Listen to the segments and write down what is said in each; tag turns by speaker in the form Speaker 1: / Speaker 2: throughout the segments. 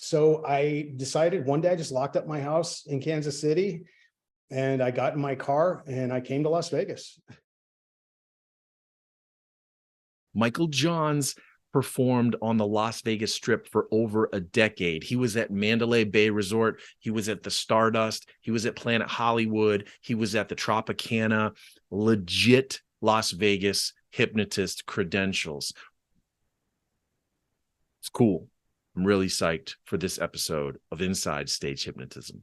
Speaker 1: So I decided one day I just locked up my house in Kansas City and I got in my car and I came to Las Vegas.
Speaker 2: Michael Johns performed on the Las Vegas Strip for over a decade. He was at Mandalay Bay Resort. He was at the Stardust. He was at Planet Hollywood. He was at the Tropicana. Legit Las Vegas hypnotist credentials. It's cool. I'm really psyched for this episode of Inside Stage Hypnotism.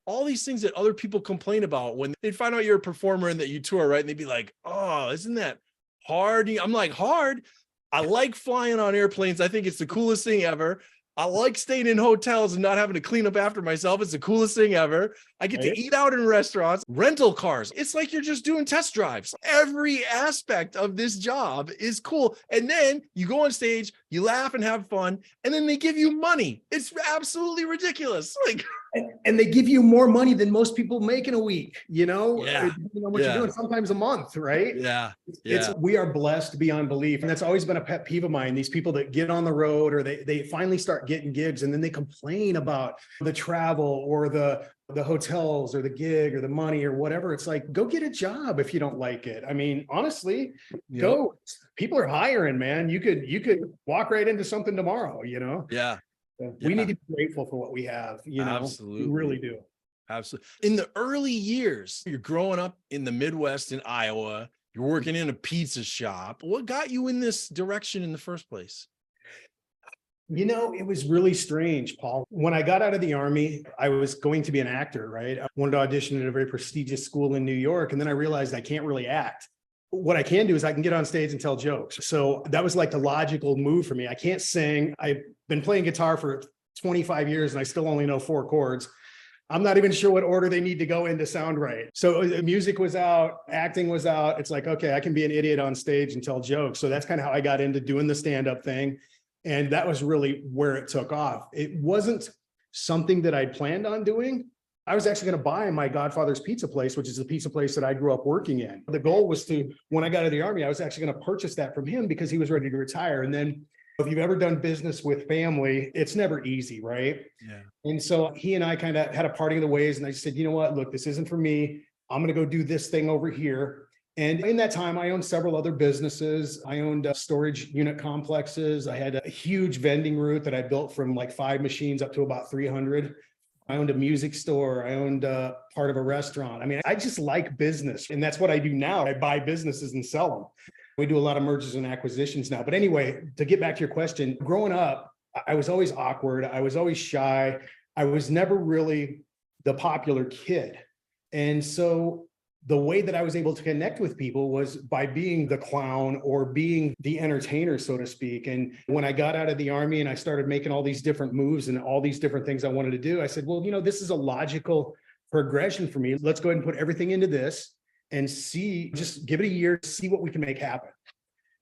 Speaker 2: All these things that other people complain about when they find out you're a performer and that you tour, right? And they'd be like, oh, isn't that hard? I'm like, hard? I like flying on airplanes. I think it's the coolest thing ever. I like staying in hotels and not having to clean up after myself. It's the coolest thing ever. I get to eat out in restaurants, rental cars. It's like you're just doing test drives. Every aspect of this job is cool. And then you go on stage, you laugh and have fun, and then they give you money. It's absolutely ridiculous. Like,
Speaker 1: and they give you more money than most people make in a week, you know,
Speaker 2: Yeah.
Speaker 1: what you're doing, sometimes a month, right?
Speaker 2: Yeah.
Speaker 1: We are blessed beyond belief. And that's always been a pet peeve of mine. These people that get on the road or they finally start getting gigs and then they complain about the travel or the hotels or the gig or the money or whatever. It's like, go get a job if you don't like it. I mean, honestly, go. People are hiring, man. You could walk right into something tomorrow, you know?
Speaker 2: Yeah.
Speaker 1: We need to be grateful for what we have, you know.
Speaker 2: Absolutely.
Speaker 1: We really do.
Speaker 2: Absolutely. In the early years, you're growing up in the Midwest in Iowa, you're working in a pizza shop. What got you in this direction in the first place?
Speaker 1: You know, it was really strange, Paul. When I got out of the Army, I was going to be an actor, right? I wanted to audition at a very prestigious school in New York. And then I realized I can't really act. What I can do is I can get on stage and tell jokes. So that was like the logical move for me. I can't sing. I've been playing guitar for 25 years and I still only know 4 chords. I'm not even sure what order they need to go in to sound right. So music was out, acting was out. It's like, okay, I can be an idiot on stage and tell jokes. So that's kind of how I got into doing the stand-up thing. And that was really where it took off. It wasn't something that I'd planned on doing. I was actually going to buy my godfather's pizza place, which is the pizza place that I grew up working in. The goal was to, when I got out of the Army, I was actually going to purchase that from him because he was ready to retire. And then if you've ever done business with family, it's never easy, right?
Speaker 2: Yeah.
Speaker 1: And so he and I kind of had a parting of the ways. And I said, you know what, look, this isn't for me. I'm going to go do this thing over here. And in that time, I owned several other businesses. I owned storage unit complexes. I had a huge vending route that I built from like 5 machines up to about 300. I owned a music store. I owned part of a restaurant. I mean, I just like business. And that's what I do now. I buy businesses and sell them. We do a lot of mergers and acquisitions now. But anyway, to get back to your question, growing up, I was always awkward. I was always shy. I was never really the popular kid. And so the way that I was able to connect with people was by being the clown or being the entertainer, so to speak. And when I got out of the Army and I started making all these different moves and all these different things I wanted to do, I said, well, you know, this is a logical progression for me. Let's go ahead and put everything into this and see, just give it a year, see what we can make happen.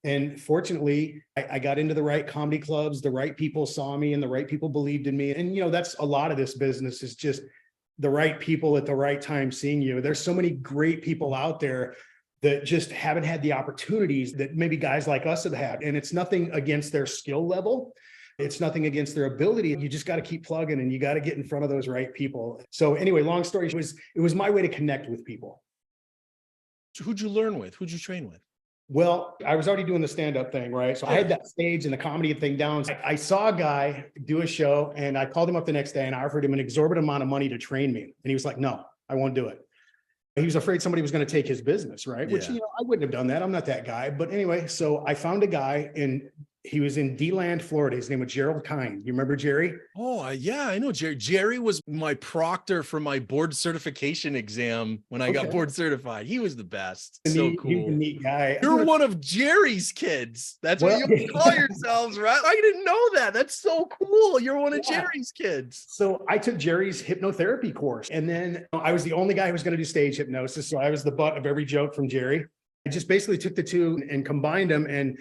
Speaker 1: And fortunately, I got into the right comedy clubs, the right people saw me and the right people believed in me. And, you know, that's a lot of this business is just the right people at the right time seeing you. There's so many great people out there that just haven't had the opportunities that maybe guys like us have had. And it's nothing against their skill level. It's nothing against their ability. You just got to keep plugging and you got to get in front of those right people. So anyway, long story, it was my way to connect with people.
Speaker 2: Who'd you learn with? Who'd you train with?
Speaker 1: Well, I was already doing the stand-up thing, right? So I had that stage and the comedy thing down. I saw a guy do a show and I called him up the next day and I offered him an exorbitant amount of money to train me. And he was like, no, I won't do it. He was afraid somebody was going to take his business, right? Which, you know, I wouldn't have done that. I'm not that guy. But anyway, so I found a guy and he was in D-Land, Florida. His name was Gerald Kine. You remember Jerry?
Speaker 2: Oh, yeah, I know Jerry. Jerry was my proctor for my board certification exam when I got board certified. He was the best. So cool.
Speaker 1: He's a neat guy.
Speaker 2: You're one of Jerry's kids. That's what you call yourselves, right? I didn't know that. That's so cool. You're one of Jerry's kids.
Speaker 1: So I took Jerry's hypnotherapy course. And then I was the only guy who was going to do stage hypnosis. So I was the butt of every joke from Jerry. I just basically took the two and combined them and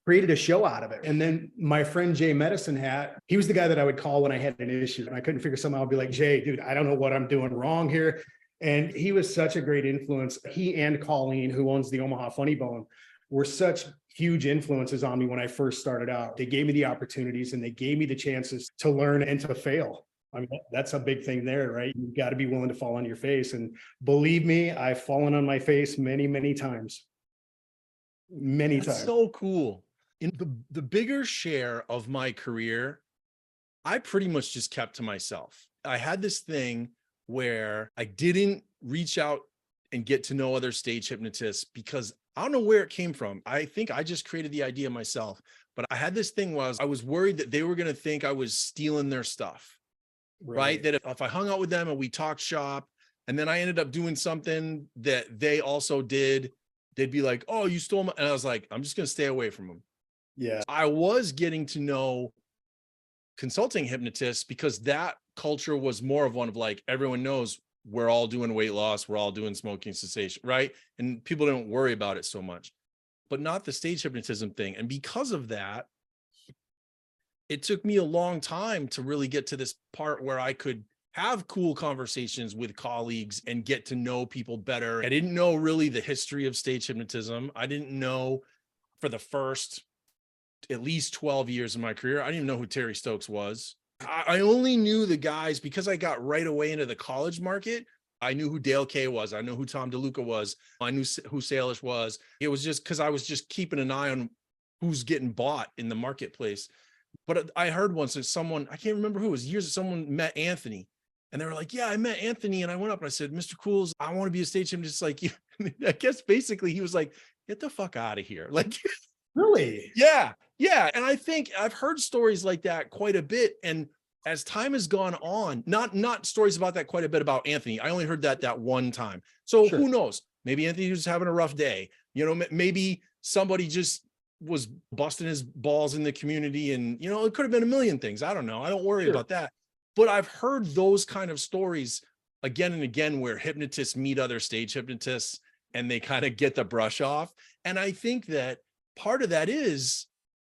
Speaker 1: created a show out of it. And then my friend Jay Medicine Hat, he was the guy that I would call when I had an issue and I couldn't figure something out. I'd be like, Jay, dude, I don't know what I'm doing wrong here. And he was such a great influence. He and Colleen, who owns the Omaha Funny Bone, were such huge influences on me when I first started out. They gave me the opportunities and they gave me the chances to learn and to fail. I mean, that's a big thing there, right? You've got to be willing to fall on your face. And believe me, I've fallen on my face many, many times. Many
Speaker 2: That's
Speaker 1: times.
Speaker 2: so cool. In the bigger share of my career, I pretty much just kept to myself. I had this thing where I didn't reach out and get to know other stage hypnotists because I don't know where it came from. I think I just created the idea myself, but I had this thing where I was worried that they were going to think I was stealing their stuff, right? That if I hung out with them and we talked shop and then I ended up doing something that they also did, they'd be like, oh, you stole my, and I was like, I'm just going to stay away from them.
Speaker 1: Yeah.
Speaker 2: I was getting to know consulting hypnotists because that culture was more of one of like, everyone knows we're all doing weight loss, we're all doing smoking cessation, right? And people don't worry about it so much, but not the stage hypnotism thing. And because of that, it took me a long time to really get to this part where I could have cool conversations with colleagues and get to know people better. I didn't know really the history of stage hypnotism. I didn't know for the first at least 12 years of my career, I didn't even know who Terry Stokes was. I only knew the guys because I got right away into the college market. I knew who Dale Kay was. I knew who Tom DeLuca was. I knew who Salish was. It was just because I was just keeping an eye on who's getting bought in the marketplace. But I heard once that someone, I can't remember who it was, years that someone met Anthony. And they were like, yeah, I met Anthony. And I went up and I said, Mr. Cools, I want to be a stage hypnotist like you. I guess basically he was like, get the fuck out of here. Like,
Speaker 1: really?
Speaker 2: Yeah. Yeah. And I think I've heard stories like that quite a bit. And as time has gone on, not stories about that quite a bit about Anthony. I only heard that one time. So
Speaker 1: Sure.
Speaker 2: Who knows? Maybe Anthony was having a rough day. You know, maybe somebody just was busting his balls in the community and, you know, it could have been a million things. I don't know. I don't worry about that. But I've heard those kind of stories again and again where hypnotists meet other stage hypnotists and they kind of get the brush off. And I think that part of that is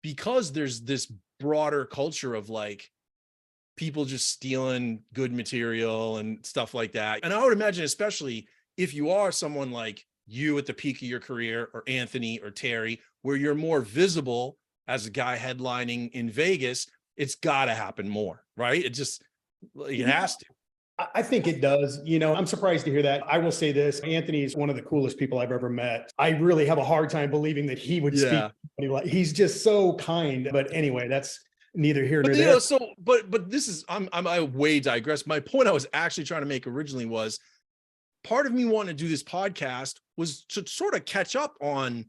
Speaker 2: because there's this broader culture of like people just stealing good material and stuff like that. And I would imagine, especially if you are someone like you at the peak of your career, or Anthony or Terry, where you're more visible as a guy headlining in Vegas, it's got to happen more, right? It has to.
Speaker 1: I think it does. You know, I'm surprised to hear that. I will say this, Anthony is one of the coolest people I've ever met. I really have a hard time believing that he would speak. He's just so kind. But anyway, that's neither here nor there.
Speaker 2: But this is, I way digress. My point I was actually trying to make originally was part of me wanting to do this podcast was to sort of catch up on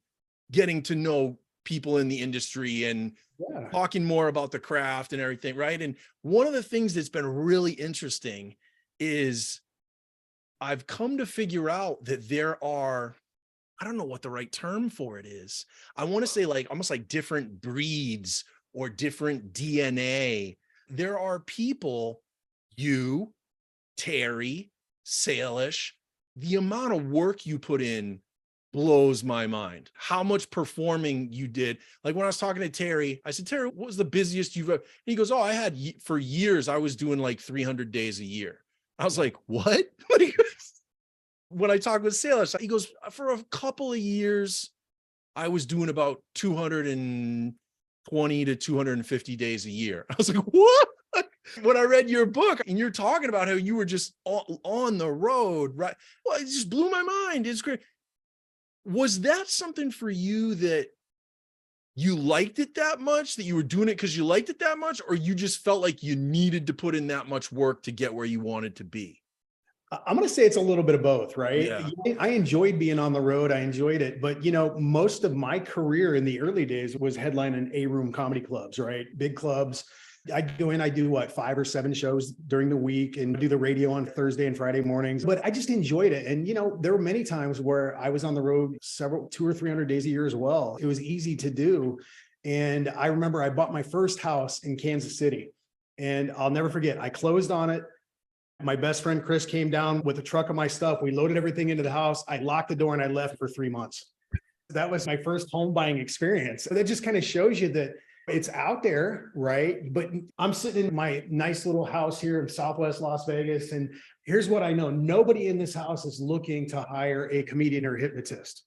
Speaker 2: getting to know people in the industry and talking more about the craft and everything, right? And one of the things that's been really interesting is I've come to figure out that there are, I don't know what the right term for it is. I want to say like almost like different breeds or different DNA. There are people, you, Terry, Salish, the amount of work you put in blows my mind. How much performing you did. Like when I was talking to Terry, I said, Terry, what was the busiest you've ever? And he goes, oh, I had for years, I was doing like 300 days a year. I was like, what? When I talked with Salish, he goes, for a couple of years, I was doing about 220 to 250 days a year. I was like, what? When I read your book and you're talking about how you were just on the road, right? Well, it just blew my mind. It's great. Was that something for you that you liked it that much, that you were doing it because you liked it that much, or you just felt like you needed to put in that much work to get where you wanted to be?
Speaker 1: I'm going to say it's a little bit of both, right?
Speaker 2: Yeah.
Speaker 1: I enjoyed being on the road. I enjoyed it. But, you know, most of my career in the early days was headlining A-room comedy clubs, right? Big clubs. I go in, I do what, 5 or 7 shows during the week and do the radio on Thursday and Friday mornings. But I just enjoyed it. And, you know, there were many times where I was on the road 200 or 300 days a year as well. It was easy to do. And I remember I bought my first house in Kansas City. And I'll never forget, I closed on it. My best friend, Chris, came down with a truck of my stuff. We loaded everything into the house. I locked the door and I left for 3 months. That was my first home buying experience. So that just kind of shows you that it's out there, right? But I'm sitting in my nice little house here in Southwest Las Vegas. And here's what I know. Nobody in this house is looking to hire a comedian or hypnotist.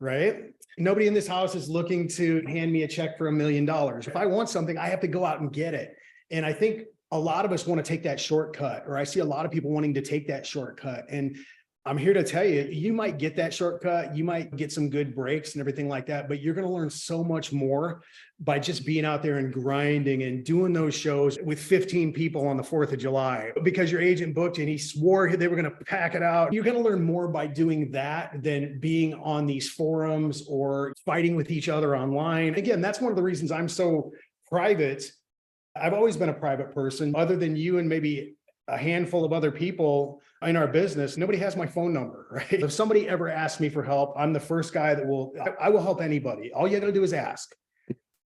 Speaker 1: right? Nobody in this house is looking to hand me a check for $1 million. If I want something, I have to go out and get it. And I think a lot of us want to take that shortcut, or I see a lot of people wanting to take that shortcut. And I'm here to tell you, you might get that shortcut, you might get some good breaks and everything like that, but you're going to learn so much more by just being out there and grinding and doing those shows with 15 people on the 4th of July because your agent booked you and he swore they were going to pack it out. You're going to learn more by doing that than being on these forums or fighting with each other online. Again, that's one of the reasons I'm so private. I've always been a private person, other than you and maybe a handful of other people in our business. Nobody has my phone number, right? If somebody ever asks me for help, I'm the first guy that I will help anybody. All you got to do is ask.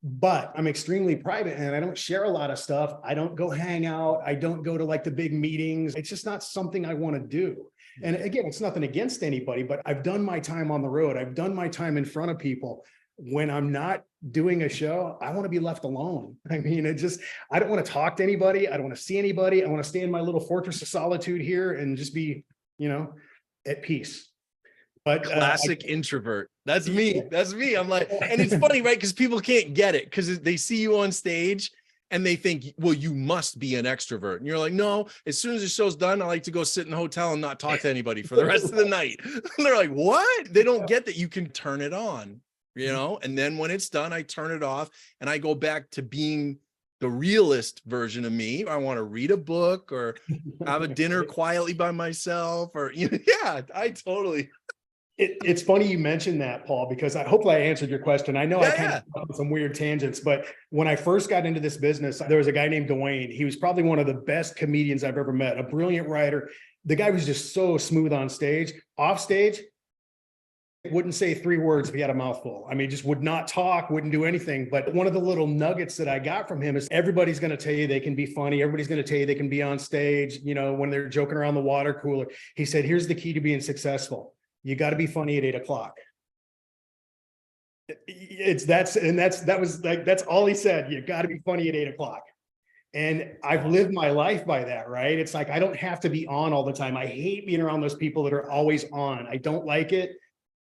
Speaker 1: But I'm extremely private and I don't share a lot of stuff. I don't go hang out. I don't go to like the big meetings. It's just not something I want to do. And again, it's nothing against anybody, but I've done my time on the road. I've done my time in front of people. When I'm not doing a show, I want to be left alone. I mean, I don't want to talk to anybody. I don't want to see anybody. I want to stay in my little fortress of solitude here and just be, at peace. But
Speaker 2: classic introvert. That's me. That's me. I'm like, and it's funny, right? Because people can't get it because they see you on stage and they think, well, you must be an extrovert. And you're like, no, as soon as the show's done, I like to go sit in the hotel and not talk to anybody for the rest of the night. And they're like, what? They don't get that you can turn it on. And then when it's done, I turn it off and I go back to being the realist version of me. I want to read a book or have a dinner quietly by myself or, yeah, I totally.
Speaker 1: It's funny you mentioned that, Paul, because hopefully I answered your question. I know I kind of went on some weird tangents, but when I first got into this business, there was a guy named Dwayne. He was probably one of the best comedians I've ever met, a brilliant writer. The guy was just so smooth on stage. Off stage, wouldn't say 3 words if he had a mouthful. I mean, just would not talk, wouldn't do anything. But one of the little nuggets that I got from him is everybody's going to tell you they can be funny. Everybody's going to tell you they can be on stage, when they're joking around the water cooler. He said, here's the key to being successful. You got to be funny at 8 o'clock. That's all he said. You got to be funny at 8 o'clock. And I've lived my life by that, right? It's like, I don't have to be on all the time. I hate being around those people that are always on. I don't like it.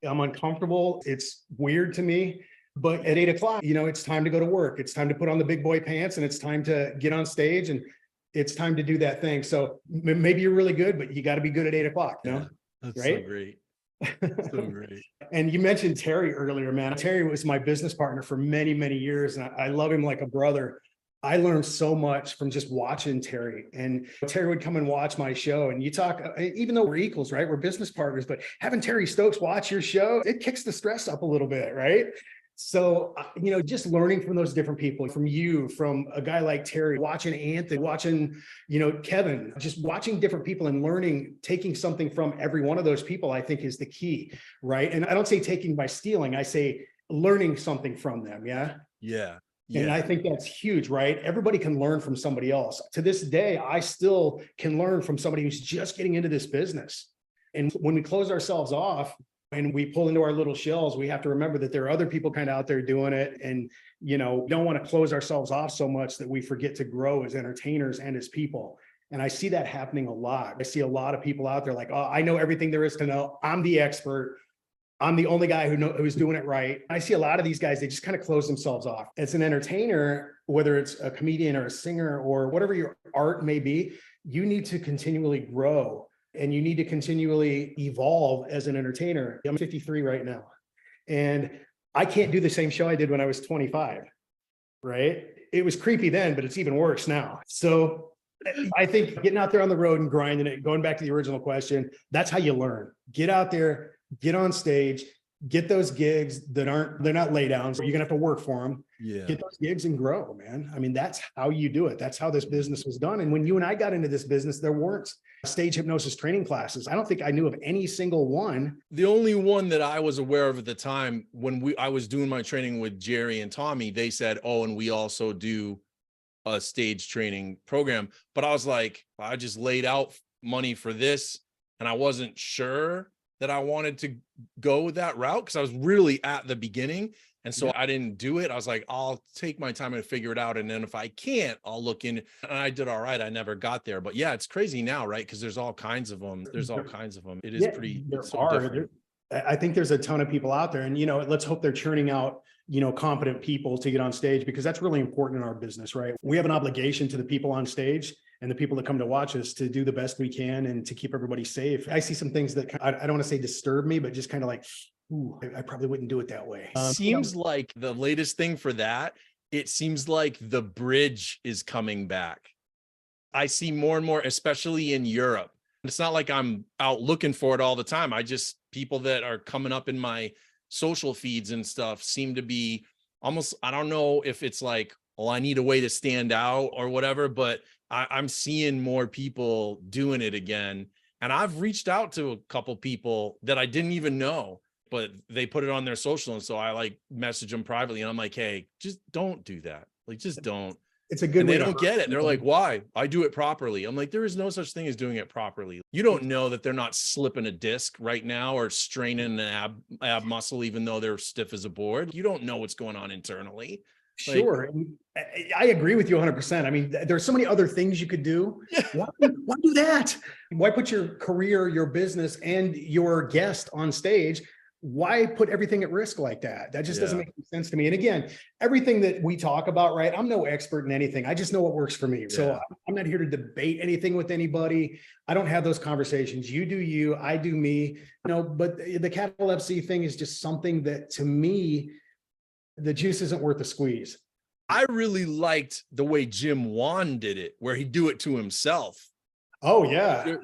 Speaker 1: I'm uncomfortable. It's weird to me, but at 8 o'clock, it's time to go to work. It's time to put on the big boy pants and it's time to get on stage and it's time to do that thing. So maybe you're really good, but you got to be good at 8 o'clock.
Speaker 2: That's
Speaker 1: right?
Speaker 2: So great. So great.
Speaker 1: And you mentioned Terry earlier, man. Terry was my business partner for many, many years. And I love him like a brother. I learned so much from just watching Terry, and Terry would come and watch my show and you talk, even though we're equals, right? We're business partners, but having Terry Stokes watch your show, it kicks the stress up a little bit, right? So, just learning from those different people, from you, from a guy like Terry, watching Anthony, watching, Kevin, just watching different people and learning, taking something from every one of those people, I think is the key, right? And I don't say taking by stealing, I say learning something from them. Yeah.
Speaker 2: Yeah.
Speaker 1: And I think that's huge, right? Everybody can learn from somebody else. To this day, I still can learn from somebody who's just getting into this business. And when we close ourselves off and we pull into our little shells, we have to remember that there are other people kind of out there doing it. And, don't want to close ourselves off so much that we forget to grow as entertainers and as people. And I see that happening a lot. I see a lot of people out there like, oh, I know everything there is to know. I'm the expert. I'm the only guy who's doing it right. I see a lot of these guys, they just kind of close themselves off. As an entertainer, whether it's a comedian or a singer or whatever your art may be, you need to continually grow and you need to continually evolve as an entertainer. I'm 53 right now, and I can't do the same show I did when I was 25, right? It was creepy then, but it's even worse now. So I think getting out there on the road and grinding it, going back to the original question, that's how you learn. Get out there, get on stage, get those gigs they're not lay downs. You're gonna have to work for them.
Speaker 2: Yeah.
Speaker 1: Get those gigs and grow, man. I mean, that's how you do it. That's how this business was done. And when you and I got into this business, there weren't stage hypnosis training classes. I don't think I knew of any single one.
Speaker 2: The only one that I was aware of at the time when I was doing my training with Jerry and Tommy, they said, oh, and we also do a stage training program. But I was like, I just laid out money for this and I wasn't sure that I wanted to go that route because I was really at the beginning. And so I didn't do it. I was like, I'll take my time and figure it out. And then if I can't, I'll look in. And I did all right. I never got there. But yeah, it's crazy now, right? Because there's all kinds of them. There's all kinds of them. It is pretty. It's so different.
Speaker 1: I think there's a ton of people out there, and, let's hope they're churning out, competent people to get on stage, because that's really important in our business, right? We have an obligation to the people on stage and the people that come to watch us to do the best we can and to keep everybody safe. I see some things that I don't want to say disturb me, but just kind of like, ooh, I probably wouldn't do it that way.
Speaker 2: Seems like the latest thing for that, it seems like the bridge is coming back. I see more and more, especially in Europe. It's not like I'm out looking for it all the time. People that are coming up in my social feeds and stuff seem to be almost, I don't know if it's like, well, I need a way to stand out or whatever, but I'm seeing more people doing it again. And I've reached out to a couple people that I didn't even know, but they put it on their social. And so I like message them privately and I'm like, hey, just don't do that. Like, just don't.
Speaker 1: It's a good
Speaker 2: And
Speaker 1: way
Speaker 2: they
Speaker 1: to
Speaker 2: don't get it. They're like, why? I do it properly. I'm like, there is no such thing as doing it properly. You don't know that they're not slipping a disc right now or straining an ab muscle, even though they're stiff as a board. You don't know what's going on internally.
Speaker 1: Sure. I agree with you 100%. I mean, there's so many other things you could do.
Speaker 2: Yeah.
Speaker 1: Why do that? Why put your career, your business, and your guest on stage? Why put everything at risk like that? That just doesn't make any sense to me. And again, everything that we talk about, right? I'm no expert in anything. I just know what works for me. Yeah. So I'm not here to debate anything with anybody. I don't have those conversations. You do you, I do me. But the catalepsy thing is just something that, to me, the juice isn't worth the squeeze.
Speaker 2: I really liked the way Jim Wan did it, where he'd do it to himself.
Speaker 1: Oh, yeah.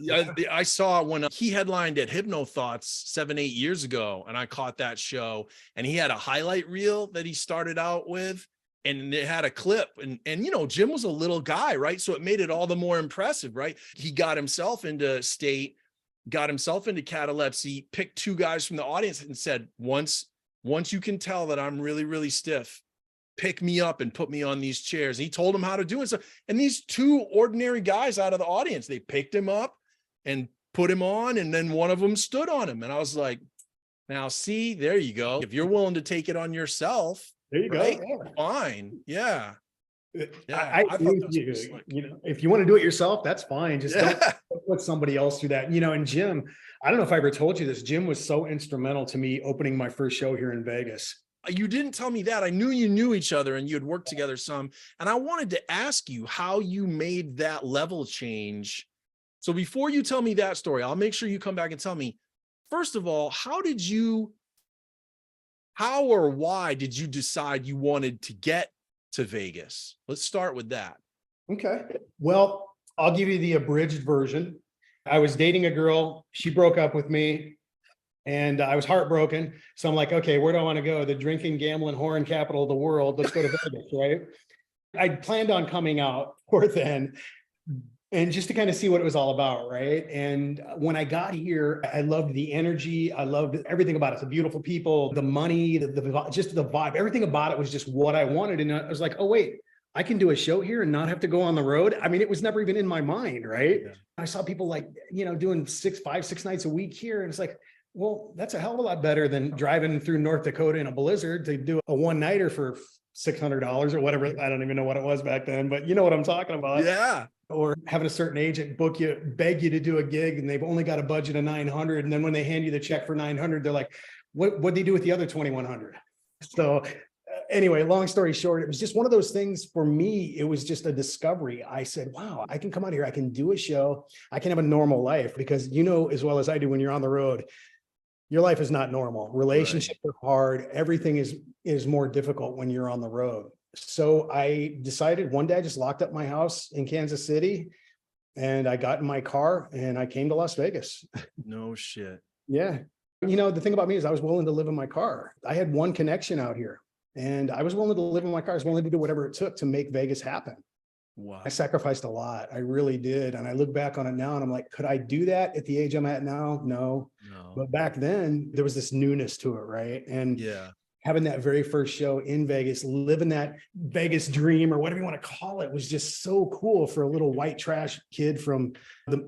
Speaker 2: I saw when he headlined at HypnoThoughts 7-8 years ago, and I caught that show, and he had a highlight reel that he started out with, and it had a clip. And Jim was a little guy, right? So it made it all the more impressive, right? He got himself into state, got himself into catalepsy, picked two guys from the audience and said, once you can tell that I'm really, really stiff, pick me up and put me on these chairs. And he told him how to do it. So, and these two ordinary guys out of the audience, they picked him up and put him on. And then one of them stood on him. And I was like, now see, there you go. If you're willing to take it on yourself,
Speaker 1: there you
Speaker 2: right?
Speaker 1: go. Yeah.
Speaker 2: Fine. Yeah.
Speaker 1: I agree with you. If you want to do it yourself, that's fine. Just don't put somebody else through that. And Jim, I don't know if I ever told you this. Jim was so instrumental to me opening my first show here in Vegas.
Speaker 2: You didn't tell me that. I knew you knew each other and you had worked together some. And I wanted to ask you how you made that level change. So before you tell me that story, I'll make sure you come back and tell me, first of all, how or why did you decide you wanted to get to Vegas? Let's start with that.
Speaker 1: Okay. Well, I'll give you the abridged version. I was dating a girl. She broke up with me. And I was heartbroken. So I'm like, okay, where do I want to go? The drinking, gambling, whoring capital of the world. Let's go to Vegas, right? I planned on coming out for then and just to kind of see what it was all about, right? And when I got here, I loved the energy. I loved everything about it. The beautiful people, the money, just the vibe. Everything about it was just what I wanted. And I was like, oh, wait, I can do a show here and not have to go on the road. I mean, it was never even in my mind, right? Yeah. I saw people like, doing 5-6 nights a week here. And it's like, well, that's a hell of a lot better than driving through North Dakota in a blizzard to do a one-nighter for $600 or whatever. I don't even know what it was back then, but you know what I'm talking about.
Speaker 2: Yeah.
Speaker 1: Or having a certain agent beg you to do a gig and they've only got a budget of 900. And then when they hand you the check for 900, they're like, what'd they do with the other 2,100? So anyway, long story short, it was just one of those things for me. It was just a discovery. I said, wow, I can come out here. I can do a show. I can have a normal life because as well as I do when you're on the road, your life is not normal. Relationships are hard. Everything is more difficult when you're on the road. So I decided one day I just locked up my house in Kansas City and I got in my car and I came to Las Vegas.
Speaker 2: No shit.
Speaker 1: Yeah. The thing about me is I was willing to live in my car. I had one connection out here and I was willing to live in my car. I was willing to do whatever it took to make Vegas happen.
Speaker 2: Wow.
Speaker 1: I sacrificed a lot. I really did. And I look back on it now and I'm like, could I do that at the age I'm at now? No. But back then there was this newness to it. Right. And having that very first show in Vegas, living that Vegas dream or whatever you want to call it was just so cool for a little white trash kid from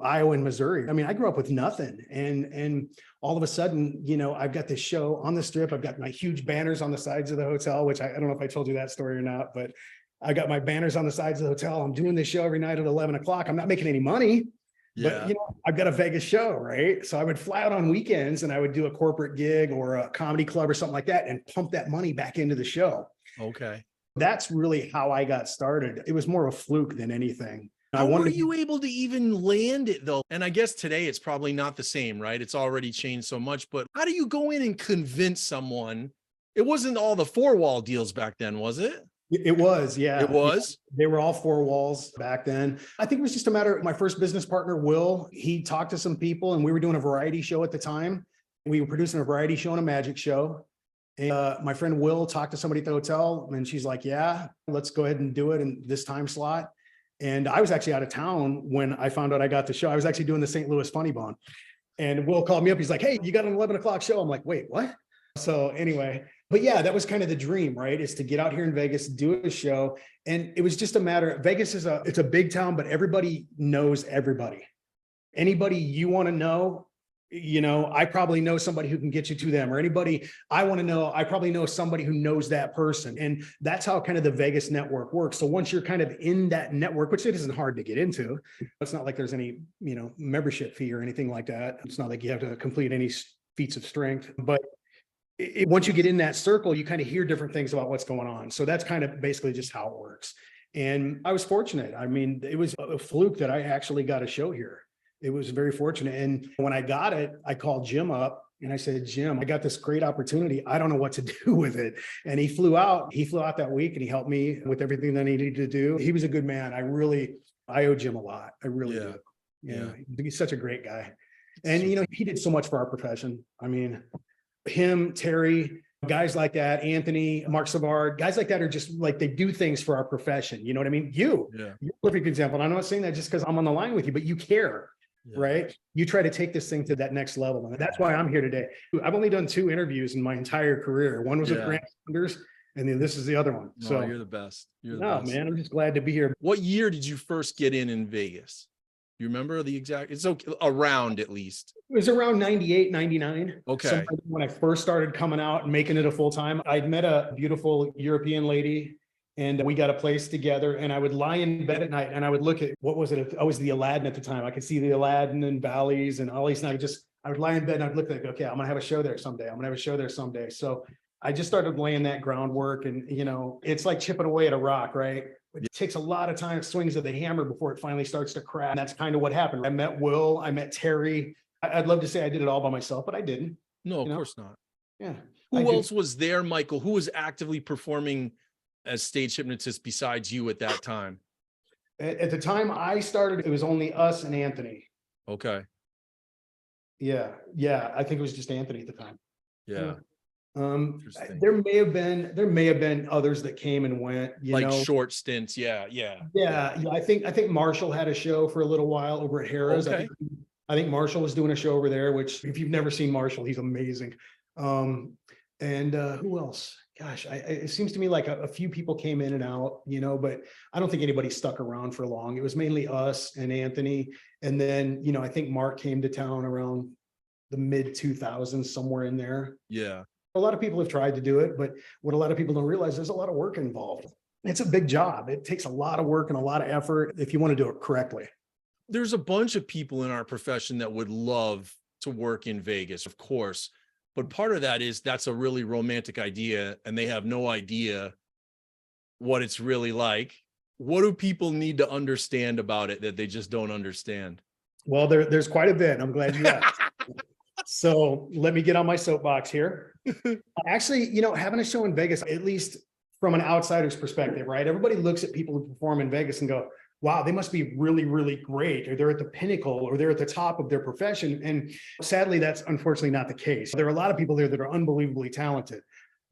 Speaker 1: Iowa and Missouri. I mean, I grew up with nothing. And all of a sudden, I've got this show on the Strip. I've got my huge banners on the sides of the hotel, which I don't know if I told you that story or not, but I got my banners on the sides of the hotel. I'm doing this show every night at 11 o'clock. I'm not making any money, But
Speaker 2: Yeah.
Speaker 1: I've got a Vegas show, right? So I would fly out on weekends and I would do a corporate gig or a comedy club or something like that and pump that money back into the show.
Speaker 2: Okay.
Speaker 1: That's really how I got started. It was more of a fluke than anything. I
Speaker 2: How were
Speaker 1: wanted to
Speaker 2: you able to even land it though? And I guess today it's probably not the same, right? It's already changed so much, but how do you go in and convince someone? It wasn't all the four-wall deals back then, was it?
Speaker 1: It was,
Speaker 2: It
Speaker 1: yeah.
Speaker 2: was?
Speaker 1: They were all four walls back then. I think it was just a matter of my first business partner, Will. He talked to some people and we were doing a variety show at the time. We were producing a variety show and a magic show. And my friend Will talked to somebody at the hotel and she's like, yeah, let's go ahead and do it in this time slot. And I was actually out of town when I found out I got the show. I was actually doing the St. Louis Funny Bone. And Will called me up. He's like, hey, you got an 11 o'clock show. I'm like, wait, what? So anyway, but yeah, that was kind of the dream, right? Is to get out here in Vegas, do a show. And it was just a matter, Vegas it's a big town, but everybody knows everybody. Anybody you want to know, I probably know somebody who can get you to them, or anybody I want to know, I probably know somebody who knows that person. And that's how kind of the Vegas network works. So once you're kind of in that network, which it isn't hard to get into, it's not like there's any, membership fee or anything like that. It's not like you have to complete any feats of strength, but once you get in that circle, you kind of hear different things about what's going on. So that's kind of basically just how it works. And I was fortunate. I mean, it was a fluke that I actually got a show here. It was very fortunate. And when I got it, I called Jim up and I said, Jim, I got this great opportunity. I don't know what to do with it. And he flew out that week and he helped me with everything that I needed to do. He was a good man. I owe Jim a lot. I really do. Yeah. He's such a great guy. And, he did so much for our profession. I mean, him, Terry, guys like that, Anthony, Mark Savard, guys like that are just like, they do things for our profession. You know what I mean? You're a perfect example. And I'm not saying that just because I'm on the line with you, but you care, right? You try to take this thing to that next level. And that's why I'm here today. I've only done 2 interviews in my entire career. One was with Grant Saunders, and then this is the other one.
Speaker 2: No,
Speaker 1: so
Speaker 2: you're the best. You're the best.
Speaker 1: Man, I'm just glad to be here.
Speaker 2: What year did you first get in Vegas? You remember the exact, it's okay, around at least.
Speaker 1: It was around 98, 99.
Speaker 2: Okay.
Speaker 1: When I first started coming out and making it a full time, I'd met a beautiful European lady and we got a place together and I would lie in bed at night and I would look at, what was it? I was the Aladdin at the time. I could see the Aladdin and valleys and all these. And I would lie in bed and I'd look like, okay, I'm going to have a show there someday. I'm going to have a show there someday. So I just started laying that groundwork and, it's like chipping away at a rock, right? It takes a lot of time, swings of the hammer before it finally starts to crack. And that's kind of what happened. I met Will, I met Terry. I'd love to say I did it all by myself, but I didn't.
Speaker 2: No, of course not.
Speaker 1: Yeah.
Speaker 2: Who else was there, Michael? Who was actively performing as stage hypnotist besides you at that time?
Speaker 1: At the time I started, it was only us and Anthony.
Speaker 2: Okay.
Speaker 1: Yeah. I think it was just Anthony at the time.
Speaker 2: Yeah.
Speaker 1: There may have been others that came and went,
Speaker 2: short stints. Yeah.
Speaker 1: I think Marshall had a show for a little while over at Harrah's.
Speaker 2: Okay.
Speaker 1: I think Marshall was doing a show over there, which if you've never seen Marshall, he's amazing. And who else? Gosh, it seems to me like a few people came in and out, but I don't think anybody stuck around for long. It was mainly us and Anthony. And then, I think Mark came to town around the mid 2000s, somewhere in there.
Speaker 2: Yeah.
Speaker 1: A lot of people have tried to do it, but what a lot of people don't realize, there's a lot of work involved. It's a big job. It takes a lot of work and a lot of effort if you want to do it correctly.
Speaker 2: There's a bunch of people in our profession that would love to work in Vegas, of course. But part of that is that's a really romantic idea and they have no idea what it's really like. What do people need to understand about it that they just don't understand?
Speaker 1: Well, there's quite a bit. I'm glad you asked. So let me get on my soapbox here. Actually, having a show in Vegas, at least from an outsider's perspective, right? Everybody looks at people who perform in Vegas and go, wow, they must be really, really great, or they're at the pinnacle, or they're at the top of their profession. And sadly, that's unfortunately not the case. There are a lot of people there that are unbelievably talented.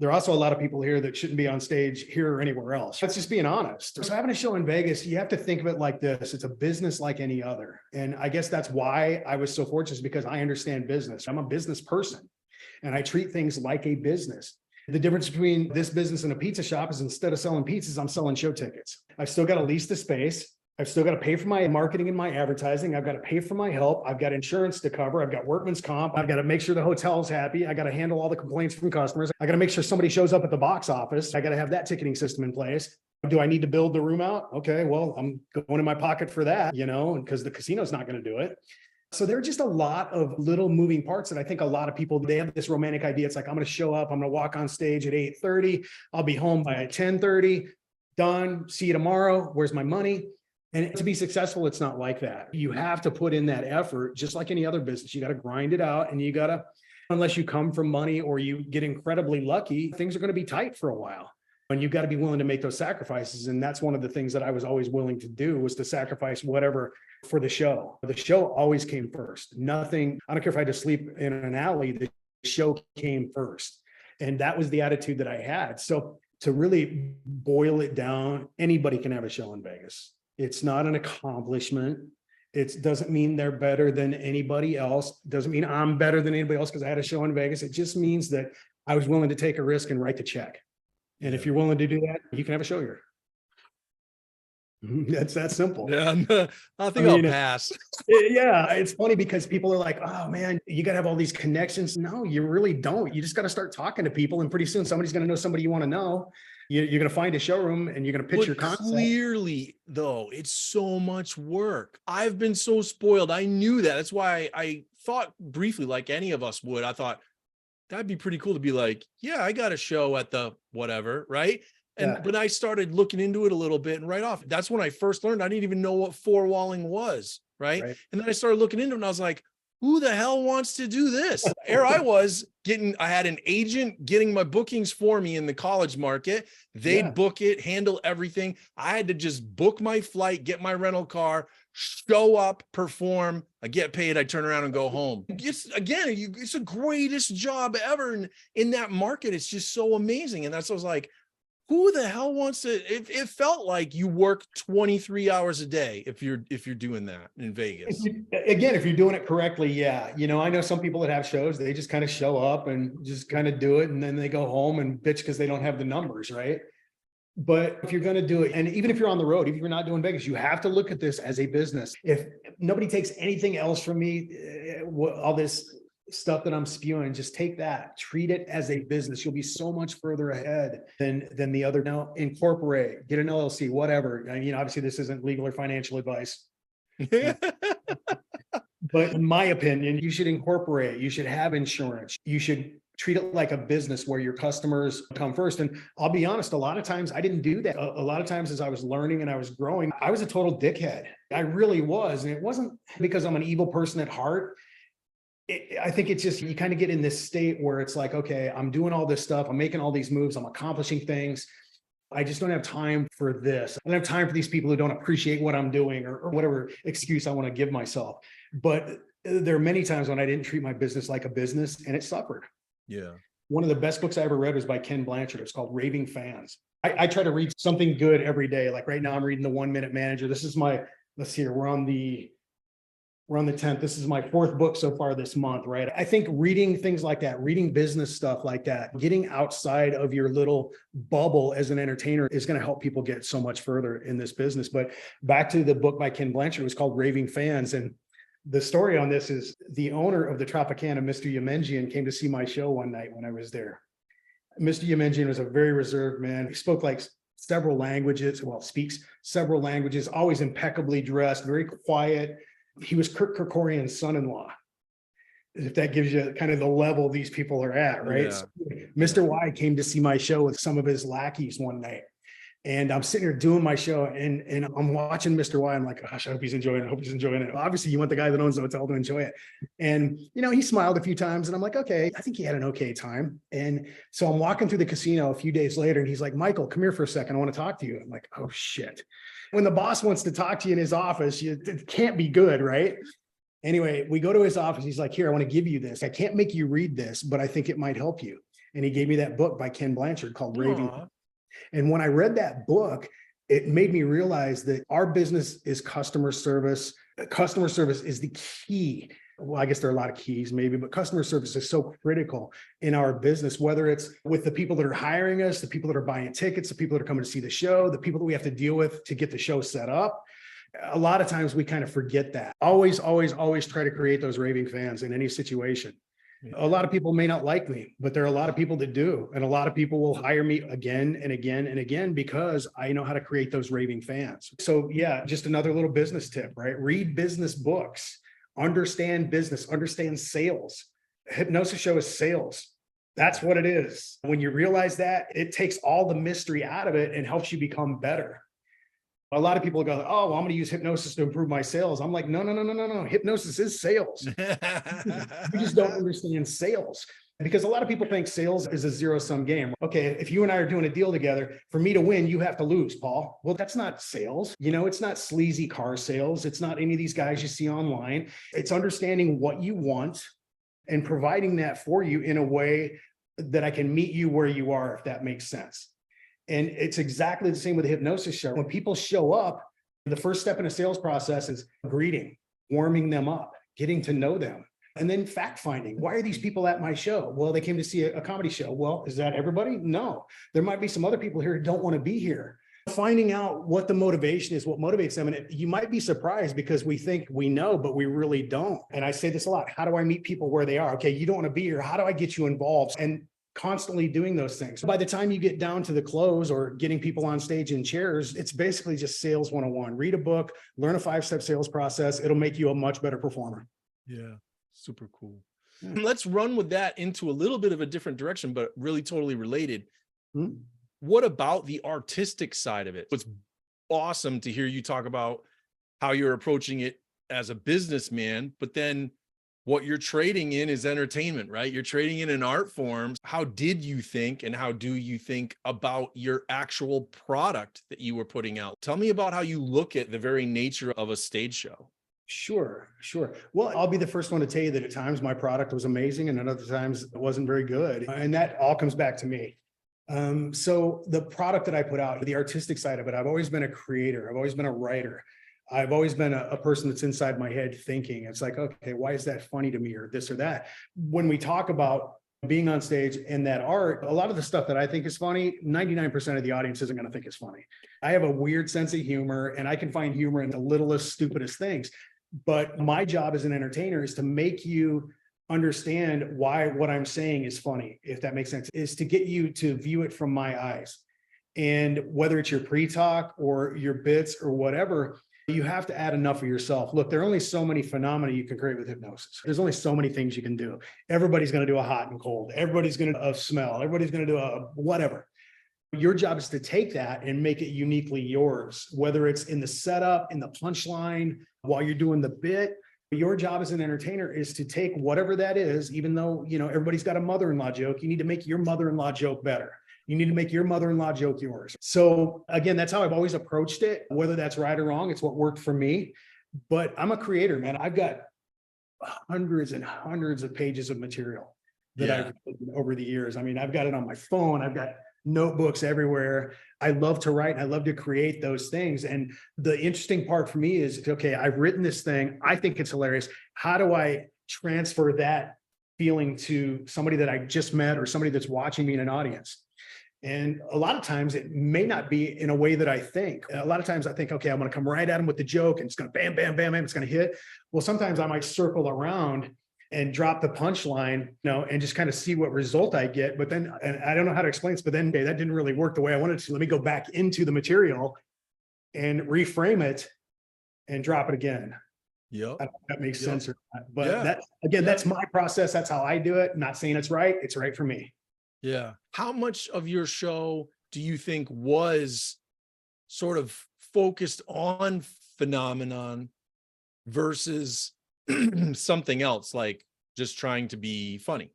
Speaker 1: There are also a lot of people here that shouldn't be on stage here or anywhere else. That's just being honest. So having a show in Vegas, you have to think of it like this. It's a business like any other. And I guess that's why I was so fortunate, because I understand business. I'm a business person and I treat things like a business. The difference between this business and a pizza shop is instead of selling pizzas, I'm selling show tickets. I've still got to lease the space. I've still got to pay for my marketing and my advertising. I've got to pay for my help. I've got insurance to cover. I've got workman's comp. I've got to make sure the hotel's happy. I got to handle all the complaints from customers. I got to make sure somebody shows up at the box office. I got to have that ticketing system in place. Do I need to build the room out? Okay, well, I'm going in my pocket for that, because the casino's not going to do it. So there are just a lot of little moving parts that I think a lot of people, they have this romantic idea. It's like, I'm going to show up, I'm going to walk on stage at 8:30. I'll be home by 10:30, done. See you tomorrow. Where's my money? And to be successful, it's not like that. You have to put in that effort, just like any other business. You got to grind it out, and you got to, unless you come from money or you get incredibly lucky, things are going to be tight for a while. And you've got to be willing to make those sacrifices. And that's one of the things that I was always willing to do, was to sacrifice whatever for the show. The show always came first. Nothing, I don't care if I had to sleep in an alley, the show came first. And that was the attitude that I had. So to really boil it down, anybody can have a show in Vegas. It's not an accomplishment. It doesn't mean they're better than anybody else. Doesn't mean I'm better than anybody else because I had a show in Vegas. It just means that I was willing to take a risk and write the check. And if you're willing to do that, you can have a show here. That's that simple.
Speaker 2: Yeah, I think I'll pass.
Speaker 1: Yeah, it's funny because people are like, oh man, you got to have all these connections. No, you really don't. You just got to start talking to people, and pretty soon somebody's going to know somebody you want to know. You're going to find a showroom and you're going to pitch your concept.
Speaker 2: Clearly, though, it's so much work. I've been so spoiled. I knew that. That's why I thought briefly, like any of us would, I thought that'd be pretty cool to be like, yeah, I got a show at the whatever, right? And when I started looking into it a little bit and right off, that's when I first learned I didn't even know what four walling was, right? And then I started looking into it and I was like, who the hell wants to do this? Here I was I had an agent getting my bookings for me in the college market. They'd book it, handle everything. I had to just book my flight, get my rental car, show up, perform, I get paid, I turn around and go home. It's the greatest job ever. And in that market, it's just so amazing. And that's what I was like, who the hell wants to, it felt like you work 23 hours a day if you're doing that in Vegas.
Speaker 1: Again, if you're doing it correctly, yeah. I know some people that have shows, they just kind of show up and just kind of do it. And then they go home and bitch because they don't have the numbers, right? But if you're going to do it, and even if you're on the road, if you're not doing Vegas, you have to look at this as a business. If nobody takes anything else from me, all this stuff that I'm spewing, just take that, treat it as a business. You'll be so much further ahead than the other. Now, incorporate, get an LLC, whatever. I mean, obviously this isn't legal or financial advice. But in my opinion, you should incorporate, you should have insurance. You should treat it like a business where your customers come first. And I'll be honest, a lot of times I didn't do that. A lot of times as I was learning and I was growing, I was a total dickhead. I really was. And it wasn't because I'm an evil person at heart. I think it's just, you kind of get in this state where it's like, okay, I'm doing all this stuff. I'm making all these moves. I'm accomplishing things. I just don't have time for this. I don't have time for these people who don't appreciate what I'm doing or whatever excuse I want to give myself. But there are many times when I didn't treat my business like a business and it suffered.
Speaker 2: Yeah. One
Speaker 1: of the best books I ever read was by Ken Blanchard. It's called Raving Fans. I try to read something good every day. Like right now I'm reading The 1 Minute Manager. This is let's see here. We're on the 10th. This is my 4th book so far this month, right? I think reading things like that, reading business stuff like that, getting outside of your little bubble as an entertainer is going to help people get so much further in this business. But back to the book by Ken Blanchard, it was called Raving Fans. And the story on this is the owner of the Tropicana, Mr. Yemenjian, came to see my show one night when I was there. Mr. Yemenjian was a very reserved man. He spoke like several languages, speaks several languages, always impeccably dressed, very quiet. He was Kirk Kerkorian's son-in-law, if that gives you kind of the level these people are at, right? Yeah. So Mr. Y came to see my show with some of his lackeys one night. And I'm sitting here doing my show and I'm watching Mr. Y. I'm like, gosh, I hope he's enjoying it. I hope he's enjoying it. Obviously, you want the guy that owns the hotel to enjoy it. And, he smiled a few times and I'm like, okay, I think he had an okay time. And so I'm walking through the casino a few days later and he's like, Michael, come here for a second. I want to talk to you. I'm like, oh, shit. When the boss wants to talk to you in his office, it can't be good, right? Anyway, we go to his office. He's like, here, I want to give you this. I can't make you read this, but I think it might help you. And he gave me that book by Ken Blanchard called Raving. And when I read that book, it made me realize that our business is customer service. Customer service is the key. Well, I guess there are a lot of keys maybe, but customer service is so critical in our business, whether it's with the people that are hiring us, the people that are buying tickets, the people that are coming to see the show, the people that we have to deal with to get the show set up. A lot of times we kind of forget that. Always, always, always try to create those raving fans in any situation. A lot of people may not like me, but there are a lot of people that do. And a lot of people will hire me again and again and again because I know how to create those raving fans. So yeah, just another little business tip, right? Read business books, understand business, understand sales. Hypnosis show is sales. That's what it is. When you realize that, it takes all the mystery out of it and helps you become better. A lot of people go, oh, well, I'm going to use hypnosis to improve my sales. I'm like, no. Hypnosis is sales. You just don't understand sales. Because a lot of people think sales is a zero-sum game. Okay, if you and I are doing a deal together, for me to win, you have to lose, Paul. Well, that's not sales. It's not sleazy car sales. It's not any of these guys you see online. It's understanding what you want and providing that for you in a way that I can meet you where you are, if that makes sense. And it's exactly the same with the hypnosis show. When people show up, the first step in a sales process is greeting, warming them up, getting to know them, and then fact finding. Why are these people at my show? Well, they came to see a comedy show. Well, is that everybody? No, there might be some other people here who don't want to be here. Finding out what the motivation is, what motivates them. And you might be surprised because we think we know, but we really don't. And I say this a lot. How do I meet people where they are? Okay, you don't want to be here. How do I get you involved? And constantly doing those things. By the time you get down to the close or getting people on stage in chairs, it's basically just sales 101. Read a book, learn a 5-step sales process. It'll make you a much better performer.
Speaker 2: Yeah, super cool. Yeah. Let's run with that into a little bit of a different direction, but really totally related. Mm-hmm. What about the artistic side of it? It's awesome to hear you talk about how you're approaching it as a businessman, but then what you're trading in is entertainment, right? You're trading in an art form. How did you think and how do you think about your actual product that you were putting out? Tell me about how you look at the very nature of a stage show.
Speaker 1: Sure. Well, I'll be the first one to tell you that at times my product was amazing and at other times it wasn't very good. And that all comes back to me. So the product that I put out, the artistic side of it, I've always been a creator. I've always been a writer. I've always been a person that's inside my head thinking. It's like, okay, why is that funny to me or this or that? When we talk about being on stage and that art, a lot of the stuff that I think is funny, 99% of the audience isn't going to think it's funny. I have a weird sense of humor and I can find humor in the littlest, stupidest things. But my job as an entertainer is to make you understand why what I'm saying is funny, if that makes sense, is to get you to view it from my eyes. And whether it's your pre-talk or your bits or whatever, you have to add enough of yourself. Look, there are only so many phenomena you can create with hypnosis. There's only so many things you can do. Everybody's going to do a hot and cold. Everybody's going to do a smell. Everybody's going to do a whatever. Your job is to take that and make it uniquely yours, whether it's in the setup, in the punchline, while you're doing the bit. Your job as an entertainer is to take whatever that is, even though, everybody's got a mother-in-law joke. You need to make your mother-in-law joke better. You need to make your mother-in-law joke yours. So again, that's how I've always approached it, whether that's right or wrong. It's what worked for me. But I'm a creator, man. I've got hundreds and hundreds of pages of material that I've written over the years. I mean, I've got it on my phone. I've got notebooks everywhere. I love to write. I love to create those things. And the interesting part for me is, okay, I've written this thing. I think it's hilarious. How do I transfer that feeling to somebody that I just met or somebody that's watching me in an audience? And a lot of times it may not be in a way that I think. A lot of times I think, okay, I'm going to come right at them with the joke and it's going to bam, bam, bam, bam, it's going to hit. Well, sometimes I might circle around and drop the punchline, and just kind of see what result I get. But then, and I don't know how to explain this, but then that didn't really work the way I wanted to. Let me go back into the material and reframe it and drop it again.
Speaker 2: Yeah,
Speaker 1: I don't know if that makes sense or not. But that's my process. That's how I do it. I'm not saying it's right. It's right for me.
Speaker 2: Yeah. How much of your show do you think was sort of focused on phenomenon versus something else, like just trying to be funny?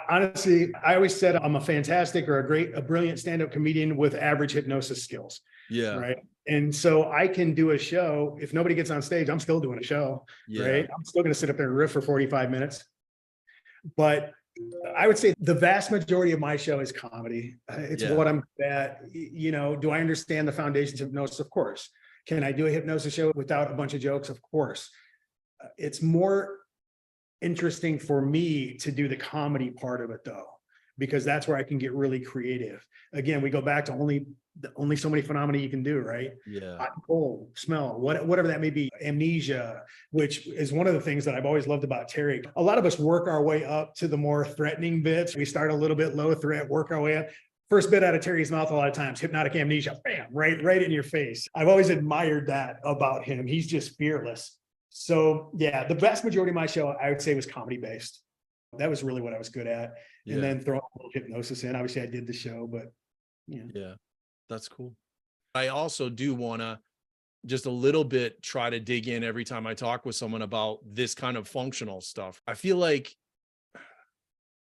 Speaker 1: Honestly, I always said I'm a fantastic or a brilliant stand-up comedian with average hypnosis skills. Yeah. Right. And so I can do a show. If nobody gets on stage, I'm still doing a show. Yeah. Right. I'm still going to sit up there and riff for 45 minutes. But I would say the vast majority of my show is comedy. It's what I'm at. Do I understand the foundations of hypnosis? Of course. Can I do a hypnosis show without a bunch of jokes? Of course. It's more interesting for me to do the comedy part of it though, because that's where I can get really creative. Again, we go back to only so many phenomena you can do, right?
Speaker 2: Yeah.
Speaker 1: Hot, cold, smell, whatever that may be, amnesia, which is one of the things that I've always loved about Terry. A lot of us work our way up to the more threatening bits. We start a little bit low threat, work our way up. First bit out of Terry's mouth, a lot of times, hypnotic amnesia, bam, right in your face. I've always admired that about him. He's just fearless. So yeah, the vast majority of my show, I would say, was comedy based. That was really what I was good at.
Speaker 2: Yeah.
Speaker 1: And then throw a little hypnosis in. Obviously I did the show, but
Speaker 2: Yeah, that's cool. I also do want to just a little bit try to dig in every time I talk with someone about this kind of functional stuff. I feel like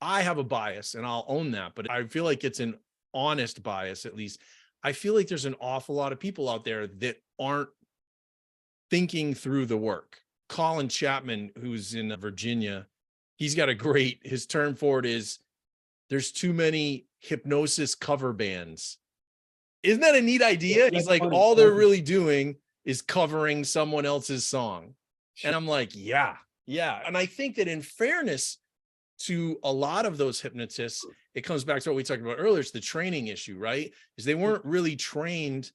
Speaker 2: I have a bias and I'll own that, but I feel like it's an honest bias, at least. I feel like there's an awful lot of people out there that aren't thinking through the work. Colin Chapman, who's in Virginia, he's got his term for it is there's too many hypnosis cover bands. Isn't that a neat idea? He's like, all they're really doing is covering someone else's song. And I'm like, yeah. And I think that in fairness to a lot of those hypnotists, it comes back to what we talked about earlier. It's the training issue, right? Is they weren't really trained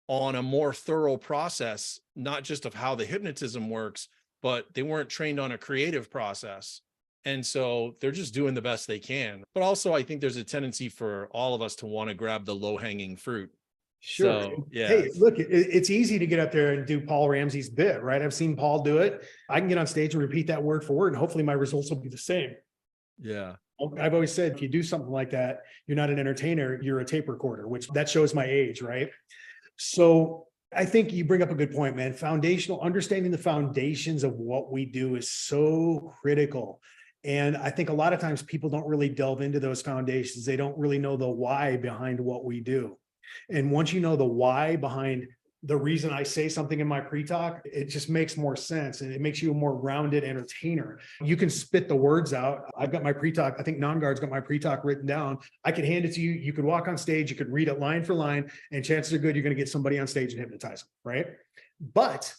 Speaker 2: on a more thorough process, not just of how the hypnotism works, but they weren't trained on a creative process. And so they're just doing the best they can. But also, I think there's a tendency for all of us to want to grab the low-hanging fruit.
Speaker 1: Sure.
Speaker 2: So, yeah.
Speaker 1: Hey, look, it's easy to get up there and do Paul Ramsey's bit, right? I've seen Paul do it. I can get on stage and repeat that word for word, and hopefully my results will be the same.
Speaker 2: Yeah.
Speaker 1: I've always said, if you do something like that, you're not an entertainer, you're a tape recorder, which that shows my age, right? So I think you bring up a good point, man. Understanding the foundations of what we do is so critical. And I think a lot of times people don't really delve into those foundations. They don't really know the why behind what we do. And once you know the why behind the reason I say something in my pre-talk, it just makes more sense and it makes you a more rounded entertainer. You can spit the words out. I've got my pre-talk. I think Non-Guard's got my pre-talk written down. I could hand it to you. You could walk on stage. You could read it line for line, and chances are good you're going to get somebody on stage and hypnotize them, right? But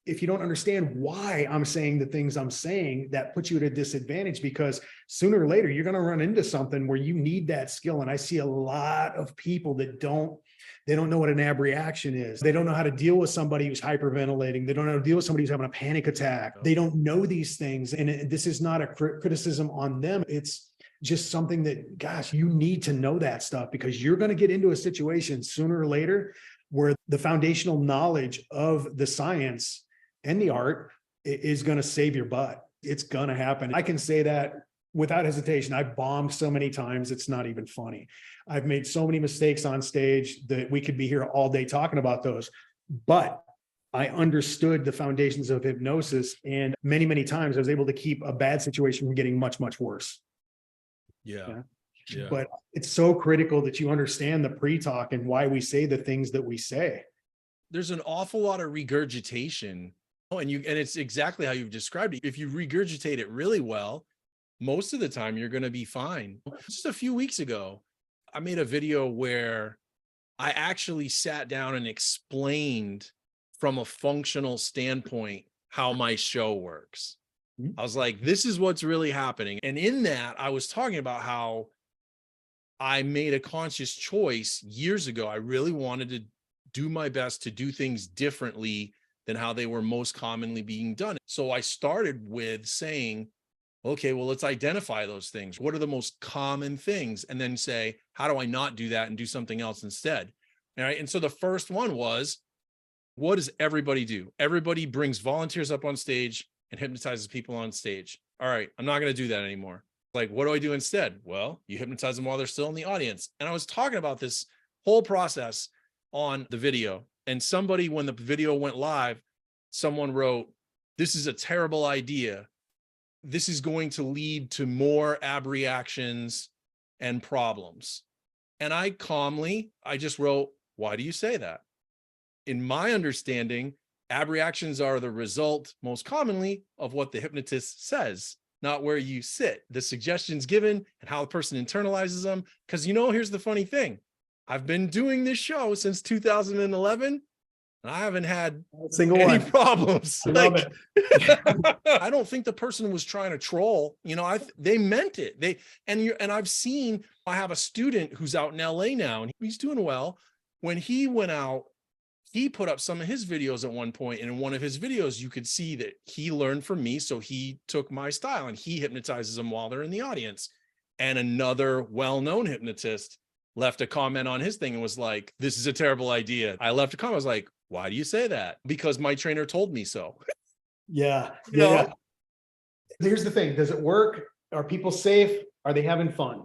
Speaker 1: if you don't understand why I'm saying the things I'm saying, that puts you at a disadvantage, because sooner or later you're going to run into something where you need that skill. And I see a lot of people that don't know what an ab reaction is. They don't know how to deal with somebody who's hyperventilating. They don't know how to deal with somebody who's having a panic attack. They don't know these things. And this is not a criticism on them. It's just something that, gosh, you need to know that stuff, because you're going to get into a situation sooner or later where the foundational knowledge of the science and the art is going to save your butt. It's going to happen. I can say that without hesitation. I've bombed so many times, it's not even funny. I've made so many mistakes on stage that we could be here all day talking about those. But I understood the foundations of hypnosis, and many, many times I was able to keep a bad situation from getting much, much worse.
Speaker 2: Yeah.
Speaker 1: But it's so critical that you understand the pre-talk and why we say the things that we say.
Speaker 2: There's an awful lot of regurgitation. And it's exactly how you've described it. If you regurgitate it really well, most of the time you're going to be fine. Just a few weeks ago, I made a video where I actually sat down and explained from a functional standpoint how my show works. I was like, this is what's really happening. And in that, I was talking about how I made a conscious choice years ago. I really wanted to do my best to do things differently than how they were most commonly being done. So I started with saying, okay, well, let's identify those things. What are the most common things? And then say, how do I not do that and do something else instead? All right. And so the first one was, what does everybody do? Everybody brings volunteers up on stage and hypnotizes people on stage. All right, I'm not going to do that anymore. Like, what do I do instead? Well, you hypnotize them while they're still in the audience. And I was talking about this whole process on the video. And somebody, when the video went live, someone wrote, this is a terrible idea. This is going to lead to more ab reactions and problems. And I just wrote, why do you say that? In my understanding, ab reactions are the result most commonly of what the hypnotist says, not where you sit. The suggestions given and how the person internalizes them. Because, here's the funny thing. I've been doing this show since 2011. and I haven't had
Speaker 1: Single
Speaker 2: any
Speaker 1: one.
Speaker 2: problems.
Speaker 1: I love
Speaker 2: Like, I don't think the person was trying to troll. You know, they meant it. And I've seen, I have a student who's out in LA now, and he's doing well. When he went out, he put up some of his videos at one point, and in one of his videos, you could see that he learned from me. So he took my style and he hypnotizes them while they're in the audience. And another well-known hypnotist left a comment on his thing and was like, "This is a terrible idea." I left a comment. I was like, "Why do you say that?" "Because my trainer told me so."
Speaker 1: Yeah.
Speaker 2: You know?
Speaker 1: Yeah. Here's the thing. Does it work? Are people safe? Are they having fun?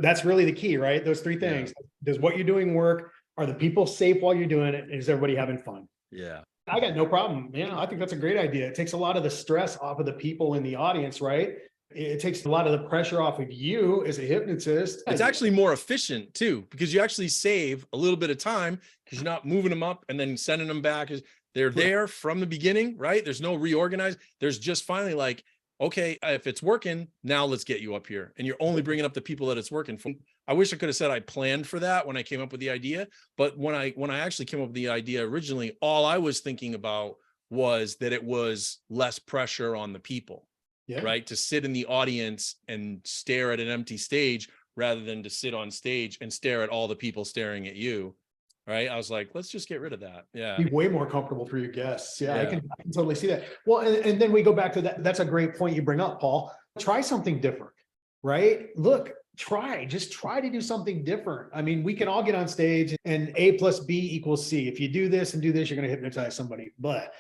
Speaker 1: That's really the key, right? Those three things. Does what you're doing work? Are the people safe while you're doing it? And is everybody having fun?
Speaker 2: Yeah.
Speaker 1: I got no problem. Yeah, I think that's a great idea. It takes a lot of the stress off of the people in the audience, right? It takes a lot of the pressure off of you as a hypnotist.
Speaker 2: It's actually more efficient too, because you actually save a little bit of time because you're not moving them up and then sending them back. They're there from the beginning, right? There's no reorganize. There's just finally like, okay, if it's working, now let's get you up here. And you're only bringing up the people that it's working for. I wish I could have said I planned for that when I came up with the idea. But when I actually came up with the idea originally, all I was thinking about was that it was less pressure on the people.
Speaker 1: Yeah.
Speaker 2: Right? To sit in the audience and stare at an empty stage rather than to sit on stage and stare at all the people staring at you. Right. I was like, let's just get rid of that. Yeah.
Speaker 1: Be way more comfortable for your guests. Yeah.
Speaker 2: Yeah.
Speaker 1: I can totally see that. Well, and then we go back to that. That's a great point you bring up, Paul. Try something different, right? Look, just try to do something different. I mean, we can all get on stage and A plus B equals C. If you do this and do this, you're going to hypnotize somebody. But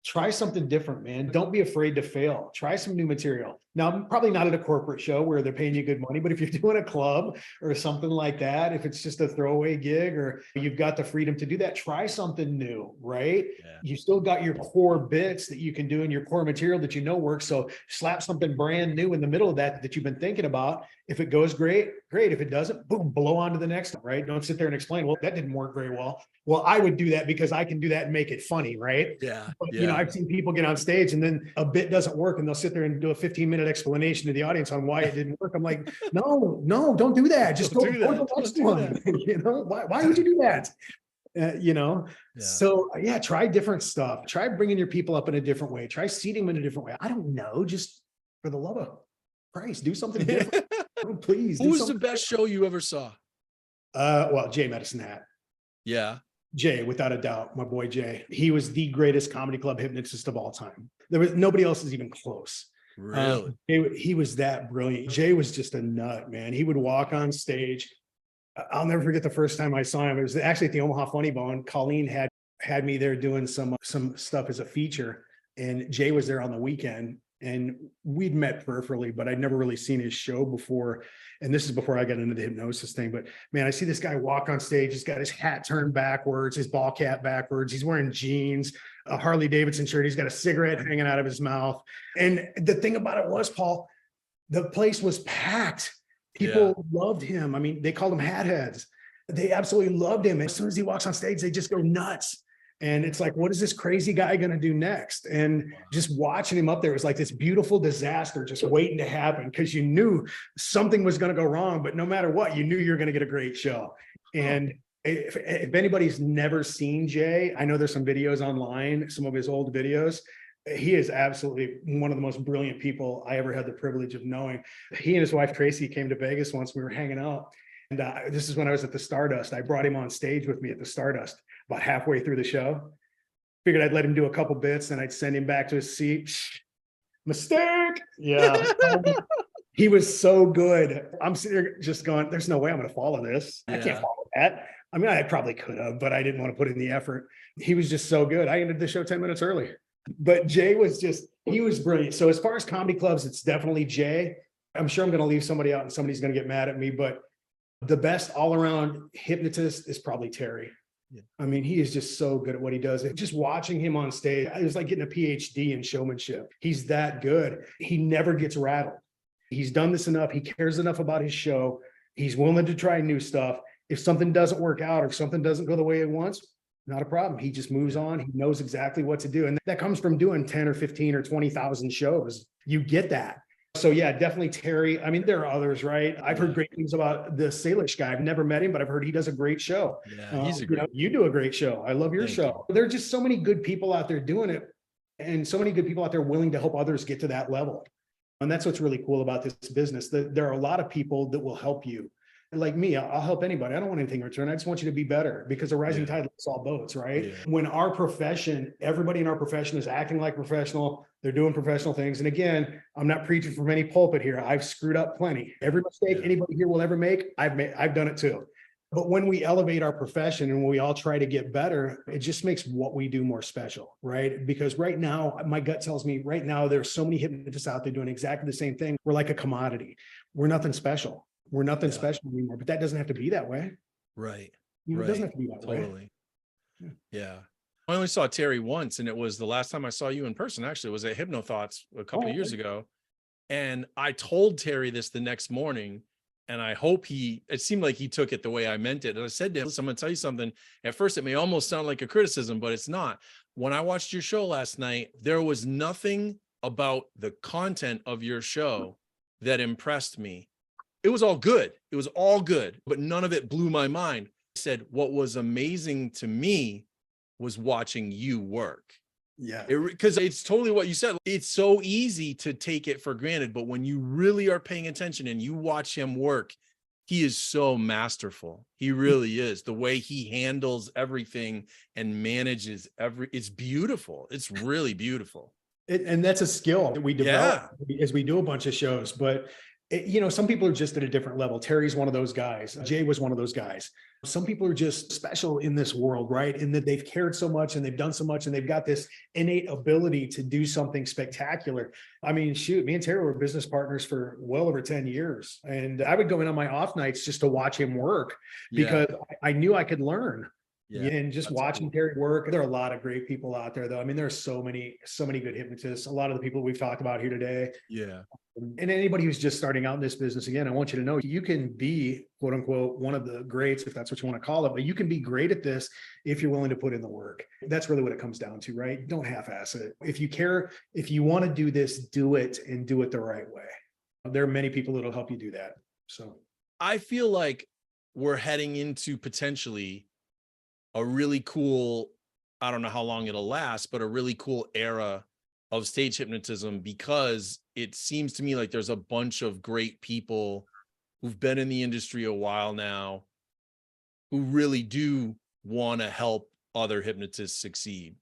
Speaker 1: try something different, man. Don't be afraid to fail. Try some new material. Now, probably not at a corporate show where they're paying you good money, but if you're doing a club or something like that, if it's just a throwaway gig or you've got the freedom to do that, try something new, right?
Speaker 2: Yeah.
Speaker 1: You still got your core bits that you can do in your core material that you know works. So slap something brand new in the middle of that you've been thinking about. If it goes great, great. If it doesn't, boom, blow on to the next one, right? Don't sit there and explain, well, that didn't work very well. Well, I would do that because I can do that and make it funny, right?
Speaker 2: Yeah.
Speaker 1: But, you know, I've seen people get on stage and then a bit doesn't work and they'll sit there and do a 15-minute explanation to the audience on why it didn't work. I'm like, no, don't do that. Just go to the next one. You know, why would you do that? You know, so yeah, try different stuff. Try bringing your people up in a different way. Try seating them in a different way. I don't know, just for the love of Christ, do something different. Oh, please.
Speaker 2: Who was the best show you ever saw?
Speaker 1: Well, Jay Medicine Hat.
Speaker 2: Yeah.
Speaker 1: Jay, without a doubt, my boy Jay. He was the greatest comedy club hypnotist of all time. There was nobody else is even close.
Speaker 2: Really?
Speaker 1: He was that brilliant. Jay was just a nut, man. He would walk on stage. I'll never forget the first time I saw him. It was actually at the Omaha Funny Bone. Colleen had me there doing some stuff as a feature, and Jay was there on the weekend. And we'd met peripherally, but I'd never really seen his show before. And this is before I got into the hypnosis thing. But man, I see this guy walk on stage. He's got his hat turned backwards, his ball cap backwards. He's wearing jeans, a Harley Davidson shirt. He's got a cigarette hanging out of his mouth. And the thing about it was, Paul, the place was packed. People loved him. I mean, they called him hat heads. They absolutely loved him. As soon as he walks on stage, they just go nuts. And it's like, what is this crazy guy going to do next? And just watching him up there was like this beautiful disaster just waiting to happen, because you knew something was going to go wrong, but no matter what, you knew you were going to get a great show. And if anybody's never seen Jay, I know there's some videos online, some of his old videos. He is absolutely one of the most brilliant people I ever had the privilege of knowing. He and his wife, Tracy, came to Vegas once. We were hanging out. And this is when I was at the Stardust. I brought him on stage with me at the Stardust about halfway through the show. Figured I'd let him do a couple bits, then I'd send him back to his seat. Mistake. Yeah. He was so good. I'm sitting there just going, there's no way I'm going to follow this. I can't follow that. I mean, I probably could have, but I didn't want to put in the effort. He was just so good. I ended the show 10 minutes early. But Jay was he was brilliant. So as far as comedy clubs, it's definitely Jay. I'm sure I'm going to leave somebody out and somebody's going to get mad at me, but the best all-around hypnotist is probably Terry. Yeah. I mean, he is just so good at what he does. Just watching him on stage, it was like getting a PhD in showmanship. He's that good. He never gets rattled. He's done this enough. He cares enough about his show. He's willing to try new stuff. If something doesn't work out or if something doesn't go the way he wants, not a problem. He just moves on. He knows exactly what to do. And that comes from doing 10 or 15 or 20,000 shows. You get that. So yeah, definitely Terry. I mean, there are others, right? I've heard great things about the Salish guy. I've never met him, but I've heard he does a great show.
Speaker 2: Yeah, he's a
Speaker 1: You know,
Speaker 2: great.
Speaker 1: you do a great show. I love your
Speaker 2: Thank
Speaker 1: show. There are just so many good people out there doing it, and so many good people out there willing to help others get to that level. And that's what's really cool about this business. That there are a lot of people that will help you. Like me, I'll help anybody. I don't want anything in return. I just want you to be better, because a rising tide lifts all boats, right?
Speaker 2: Yeah.
Speaker 1: When our profession, everybody in our profession is acting like professional, they're doing professional things. And again, I'm not preaching from any pulpit here. I've screwed up plenty. Every mistake anybody here will ever make, I've done it too. But when we elevate our profession and we all try to get better, it just makes what we do more special, right? Because right now, my gut tells me right now, there's so many hypnotists out there doing exactly the same thing. We're like a commodity. We're nothing special. We're nothing special anymore, but that doesn't have to be that way.
Speaker 2: Right.
Speaker 1: It doesn't have to be that way.
Speaker 2: Totally. Yeah. I only saw Terry once, and it was the last time I saw you in person. Actually, it was at HypnoThoughts a couple of years ago. And I told Terry this the next morning, and I hope it seemed like he took it the way I meant it. And I said to him, listen, I'm going to tell you something. At first, it may almost sound like a criticism, but it's not. When I watched your show last night, there was nothing about the content of your show that impressed me. It was all good. It was all good, but none of it blew my mind. I said, what was amazing to me was watching you work.
Speaker 1: Yeah.
Speaker 2: Because it's totally what you said. It's so easy to take it for granted, but when you really are paying attention and you watch him work, he is so masterful. He really is. The way he handles everything and manages it's beautiful. It's really beautiful.
Speaker 1: And that's a skill that we develop as we do a bunch of shows. But some people are just at a different level. Terry's one of those guys. Jay was one of those guys. Some people are just special in this world, right? In that they've cared so much and they've done so much and they've got this innate ability to do something spectacular. I mean, shoot, me and Terry were business partners for well over 10 years. And I would go in on my off nights just to watch him work because I knew I could learn. Yeah, and just watching Terry work. There are a lot of great people out there, though. I mean, there are so many good hypnotists. A lot of the people we've talked about here today.
Speaker 2: Yeah.
Speaker 1: And anybody who's just starting out in this business, again, I want you to know you can be, quote unquote, one of the greats, if that's what you want to call it, but you can be great at this if you're willing to put in the work. That's really what it comes down to, right? Don't half-ass it. If you care, if you want to do this, do it and do it the right way. There are many people that'll help you do that. So
Speaker 2: I feel like we're heading into potentially a really cool, I don't know how long it'll last, but a really cool era of stage hypnotism, because it seems to me like there's a bunch of great people who've been in the industry a while now who really do want to help other hypnotists succeed.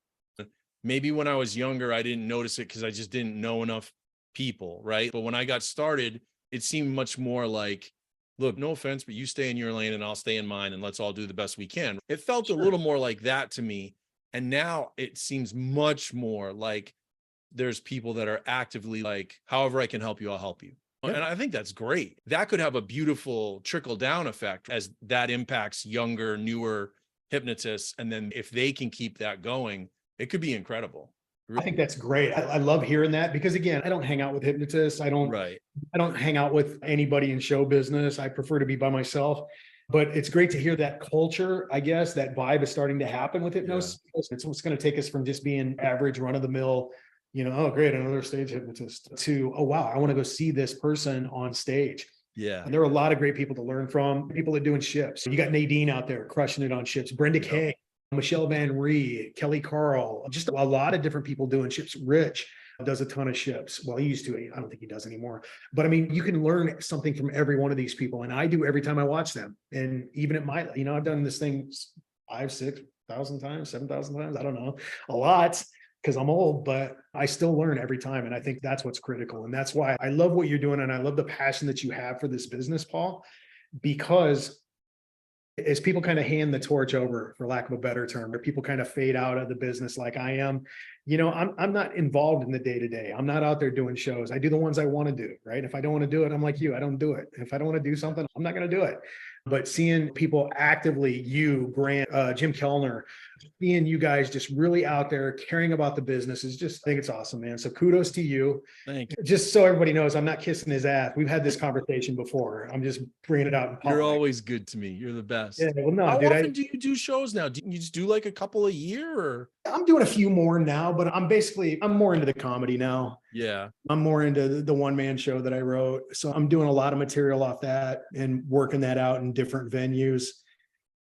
Speaker 2: Maybe when I was younger, I didn't notice it because I just didn't know enough people, right? But when I got started, it seemed much more like, look, no offense, but you stay in your lane and I'll stay in mine and let's all do the best we can. It felt a little more like that to me. And now it seems much more like there's people that are actively like, however I can help you, I'll help you. Yep. And I think that's great. That could have a beautiful trickle down effect as that impacts younger, newer hypnotists. And then if they can keep that going, it could be incredible.
Speaker 1: I think that's great. I love hearing that because again, I don't hang out with hypnotists. I don't hang out with anybody in show business. I prefer to be by myself, but it's great to hear that culture. I guess that vibe is starting to happen with hypnosis. It's what's going to take us from just being average run of the mill, oh, great, another stage hypnotist, to, oh, wow, I want to go see this person on stage.
Speaker 2: Yeah.
Speaker 1: And there are a lot of great people to learn from, people that are doing ships. You got Nadine out there crushing it on ships, Brenda Kay, Michelle Van Ree, Kelly Carl, just a lot of different people doing ships. Rich does a ton of ships. Well, he used to, I don't think he does anymore. But I mean, you can learn something from every one of these people. And I do every time I watch them. And even at my, I've done this thing 5,000, 6,000 times, 7,000 times. I don't know, a lot because I'm old, but I still learn every time. And I think that's what's critical. And that's why I love what you're doing. And I love the passion that you have for this business, Paul, because as people kind of hand the torch over, for lack of a better term, or people kind of fade out of the business like I am, I'm not involved in the day-to-day. I'm not out there doing shows. I do the ones I want to do, right? If I don't want to do it, I'm like you, I don't do it. If I don't want to do something, I'm not going to do it. But seeing people actively, you, Grant, Jim Kellner, seeing you guys just really out there caring about the business is just, I think it's awesome, man. So kudos to you.
Speaker 2: Thank you.
Speaker 1: Just so everybody knows, I'm not kissing his ass. We've had this conversation before. I'm just bringing it out in public.
Speaker 2: You're always good to me. You're the best.
Speaker 1: Yeah, well, no,
Speaker 2: How
Speaker 1: dude,
Speaker 2: often do you do shows now? Do you just do like a couple a year or?
Speaker 1: I'm doing a few more now, but I'm more into the comedy now.
Speaker 2: Yeah.
Speaker 1: I'm more into the one-man show that I wrote. So I'm doing a lot of material off that and working that out in different venues.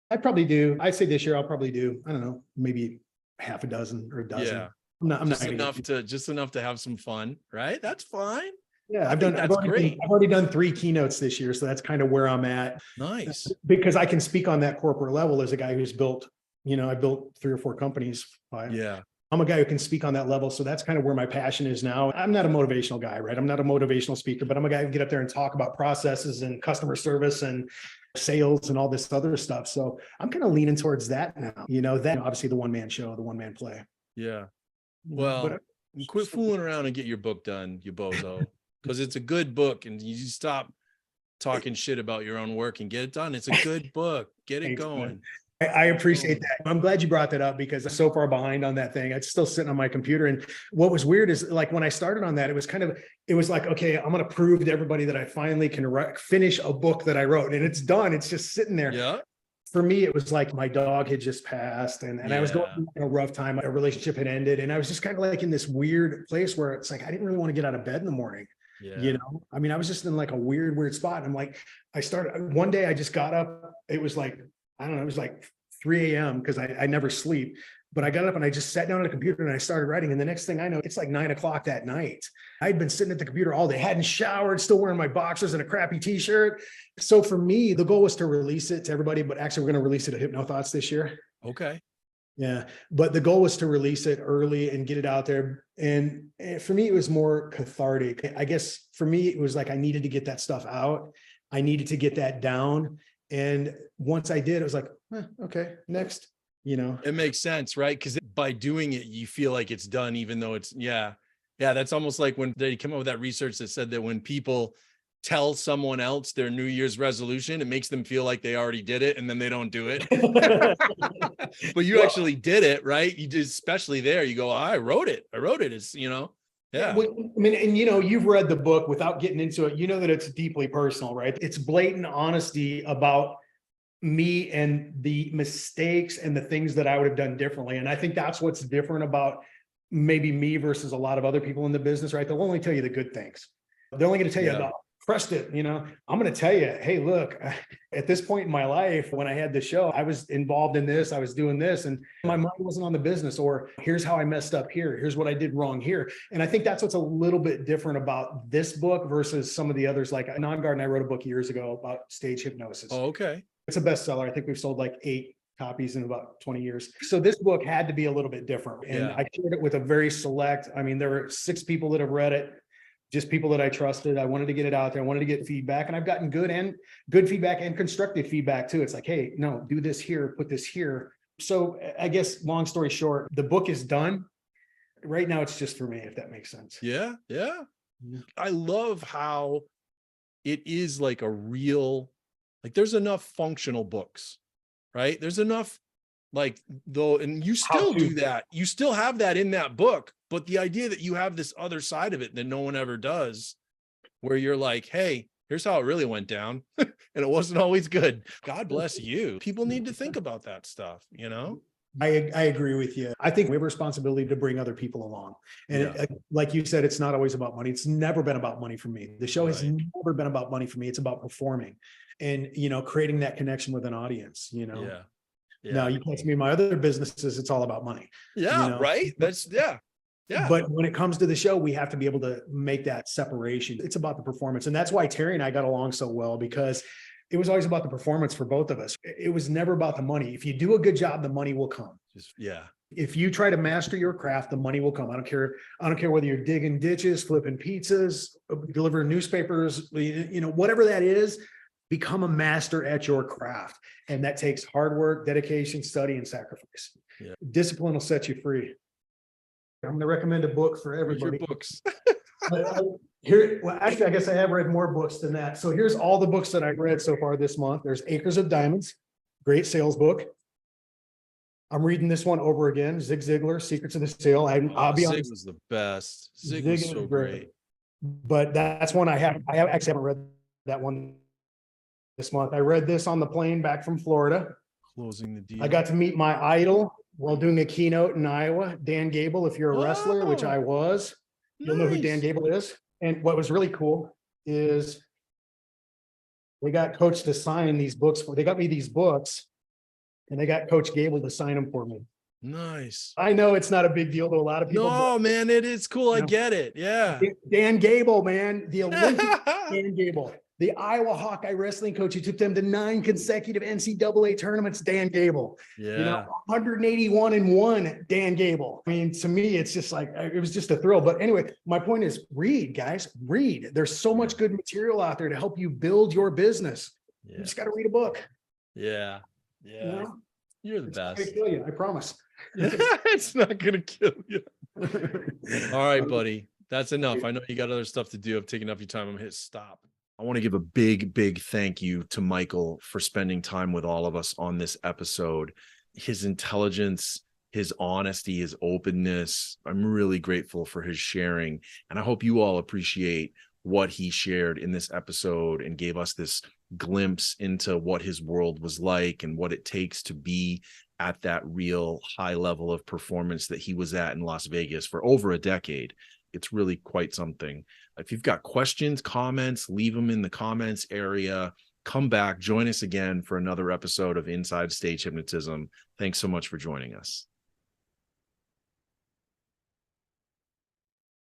Speaker 1: I'd say this year I'll probably do, I don't know, maybe half a dozen or a dozen.
Speaker 2: Yeah.
Speaker 1: I'm
Speaker 2: Just
Speaker 1: not gonna
Speaker 2: just enough to have some fun, right? That's fine.
Speaker 1: yeah,
Speaker 2: That's great.
Speaker 1: I've already done 3 keynotes this year. So that's kind of where I'm at.
Speaker 2: Nice.
Speaker 1: Because I can speak on that corporate level as a guy who's built, I built 3 or 4 companies. 5.
Speaker 2: Yeah.
Speaker 1: I'm a guy who can speak on that level. So that's kind of where my passion is now. I'm not a motivational guy, right? I'm not a motivational speaker, but I'm a guy who can get up there and talk about processes and customer service and sales and all this other stuff. So I'm kind of leaning towards that now, that obviously the one-man show, the one-man play.
Speaker 2: Yeah. Well, quit fooling around and get your book done, you bozo, because it's a good book, and you stop talking shit about your own work and get it done. It's a good book. Get it going.
Speaker 1: I appreciate that. I'm glad you brought that up because I'm so far behind on that thing. It's still sitting on my computer. And what was weird is like when I started on that, it was like, okay, I'm going to prove to everybody that I finally can finish a book that I wrote, and it's done. It's just sitting there.
Speaker 2: Yeah.
Speaker 1: For me, it was like my dog had just passed and I was going through a rough time. A relationship had ended. And I was just kind of like in this weird place where it's like, I didn't really want to get out of bed in the morning.
Speaker 2: Yeah.
Speaker 1: I mean, I was just in like a weird spot. And I'm like, one day I just got up. It was like, I don't know, it was like 3 a.m. because I never sleep. But I got up and I just sat down at the computer and I started writing. And the next thing I know, it's like 9 o'clock that night. I'd been sitting at the computer all day, hadn't showered, still wearing my boxers and a crappy t-shirt. So for me, the goal was to release it to everybody, but actually we're going to release it at HypnoThoughts this year.
Speaker 2: Okay.
Speaker 1: Yeah. But the goal was to release it early and get it out there. And for me, it was more cathartic. I guess for me, it was like, I needed to get that stuff out. I needed to get that down. And once I did, it was like, okay, next,
Speaker 2: It makes sense, right? Because by doing it, you feel like it's done, even though it's, yeah, that's almost like when they came up with that research that said that when people tell someone else their New Year's resolution, it makes them feel like they already did it and then they don't do it. But you actually did it, right? You did, especially there, you go, I wrote it. It's, yeah.
Speaker 1: I mean, and you've read the book without getting into it, that it's deeply personal, right? It's blatant honesty about me and the mistakes and the things that I would have done differently. And I think that's what's different about maybe me versus a lot of other people in the business, right? They'll only tell you the good things. They're only going to tell you about crushed it. I'm going to tell you, hey, look, at this point in my life, when I had the show, I was involved in this, I was doing this, and my mind wasn't on the business, or here's how I messed up here. Here's what I did wrong here. And I think that's what's a little bit different about this book versus some of the others. Like Nongard and I wrote a book years ago about stage hypnosis.
Speaker 2: Oh, okay.
Speaker 1: It's a bestseller. I think we've sold like 8 copies in about 20 years. So this book had to be a little bit different. And I shared it with a very select, there were 6 people that have read it, just people that I trusted. I wanted to get it out there. I wanted to get feedback, and I've gotten good feedback and constructive feedback too. It's like, hey, no, do this here, put this here. So I guess long story short, the book is done. Right now, it's just for me, if that makes sense.
Speaker 2: Yeah. I love how it is like a real, like there's enough functional books, right? There's enough and you still do that. You still have that in that book, but the idea that you have this other side of it that no one ever does, where you're like, hey, here's how it really went down. And it wasn't always good. God bless you. People need to think about that stuff,
Speaker 1: I agree with you. I think we have a responsibility to bring other people along. And like you said, it's not always about money. It's never been about money for me. The show has never been about money for me. It's about performing and, creating that connection with an audience,
Speaker 2: Yeah.
Speaker 1: Now you catch me in my other businesses, it's all about money.
Speaker 2: Yeah. Right. That's yeah.
Speaker 1: But when it comes to the show, we have to be able to make that separation. It's about the performance. And that's why Terry and I got along so well, because it was always about the performance for both of us. It was never about the money. If you do a good job, the money will come. If you try to master your craft, the money will come. I don't care whether you're digging ditches, flipping pizzas, delivering newspapers, whatever that is, become a master at your craft. And that takes hard work, dedication, study, and sacrifice. Discipline will set you free. I'm going to recommend a book for everybody.
Speaker 2: Your books.
Speaker 1: Actually, I guess I have read more books than that. So here's all the books that I've read so far this month. There's Acres of Diamonds, great sales book. I'm reading this one over again. Zig Ziglar, Secrets of the Sale. I'll be honest.
Speaker 2: Zig was the best. Zig was so great.
Speaker 1: But that's one I actually haven't read that one this month. I read this on the plane back from Florida.
Speaker 2: Closing the Deal.
Speaker 1: I got to meet my idol, while doing a keynote in Iowa. Dan Gable, if you're a wrestler, which I was, you'll know who Dan
Speaker 2: Nice.
Speaker 1: Gable is. And what was really cool is they got Coach to sign these books. They got me these books and they got Coach Gable to sign them for me.
Speaker 2: Nice.
Speaker 1: I know it's not a big deal to a lot of people.
Speaker 2: No, man, it is cool. I
Speaker 1: You know,
Speaker 2: get it. Yeah.
Speaker 1: Dan Gable, man, the Olympic Dan Gable, the Iowa Hawkeye wrestling coach. He took them to 9 consecutive NCAA tournaments. Dan Gable,
Speaker 2: Yeah.
Speaker 1: you know, 181-1. Dan Gable. I mean, to me, it's just like it was just a thrill. But anyway, my point is, read, guys, read. There's so much good material out there to help you build your business.
Speaker 2: Yeah.
Speaker 1: You just got to read a book.
Speaker 2: Yeah. Yeah.
Speaker 1: You know?
Speaker 2: You're the
Speaker 1: It's
Speaker 2: best.
Speaker 1: not gonna kill you, I promise.
Speaker 2: It's not gonna kill you. All right, buddy. That's enough. I know you got other stuff to do. I've taken up your time. I'm gonna hit stop. I want to give a big, big thank you to Michael for spending time with all of us on this episode. His intelligence, his honesty, his openness. I'm really grateful for his sharing. And I hope you all appreciate what he shared in this episode and gave us this glimpse into what his world was like and what it takes to be at that real high level of performance that he was at in Las Vegas for over a decade. It's really quite something. If you've got questions, comments, leave them in the comments area. Come back, join us again for another episode of Inside Stage Hypnotism. Thanks so much for joining us.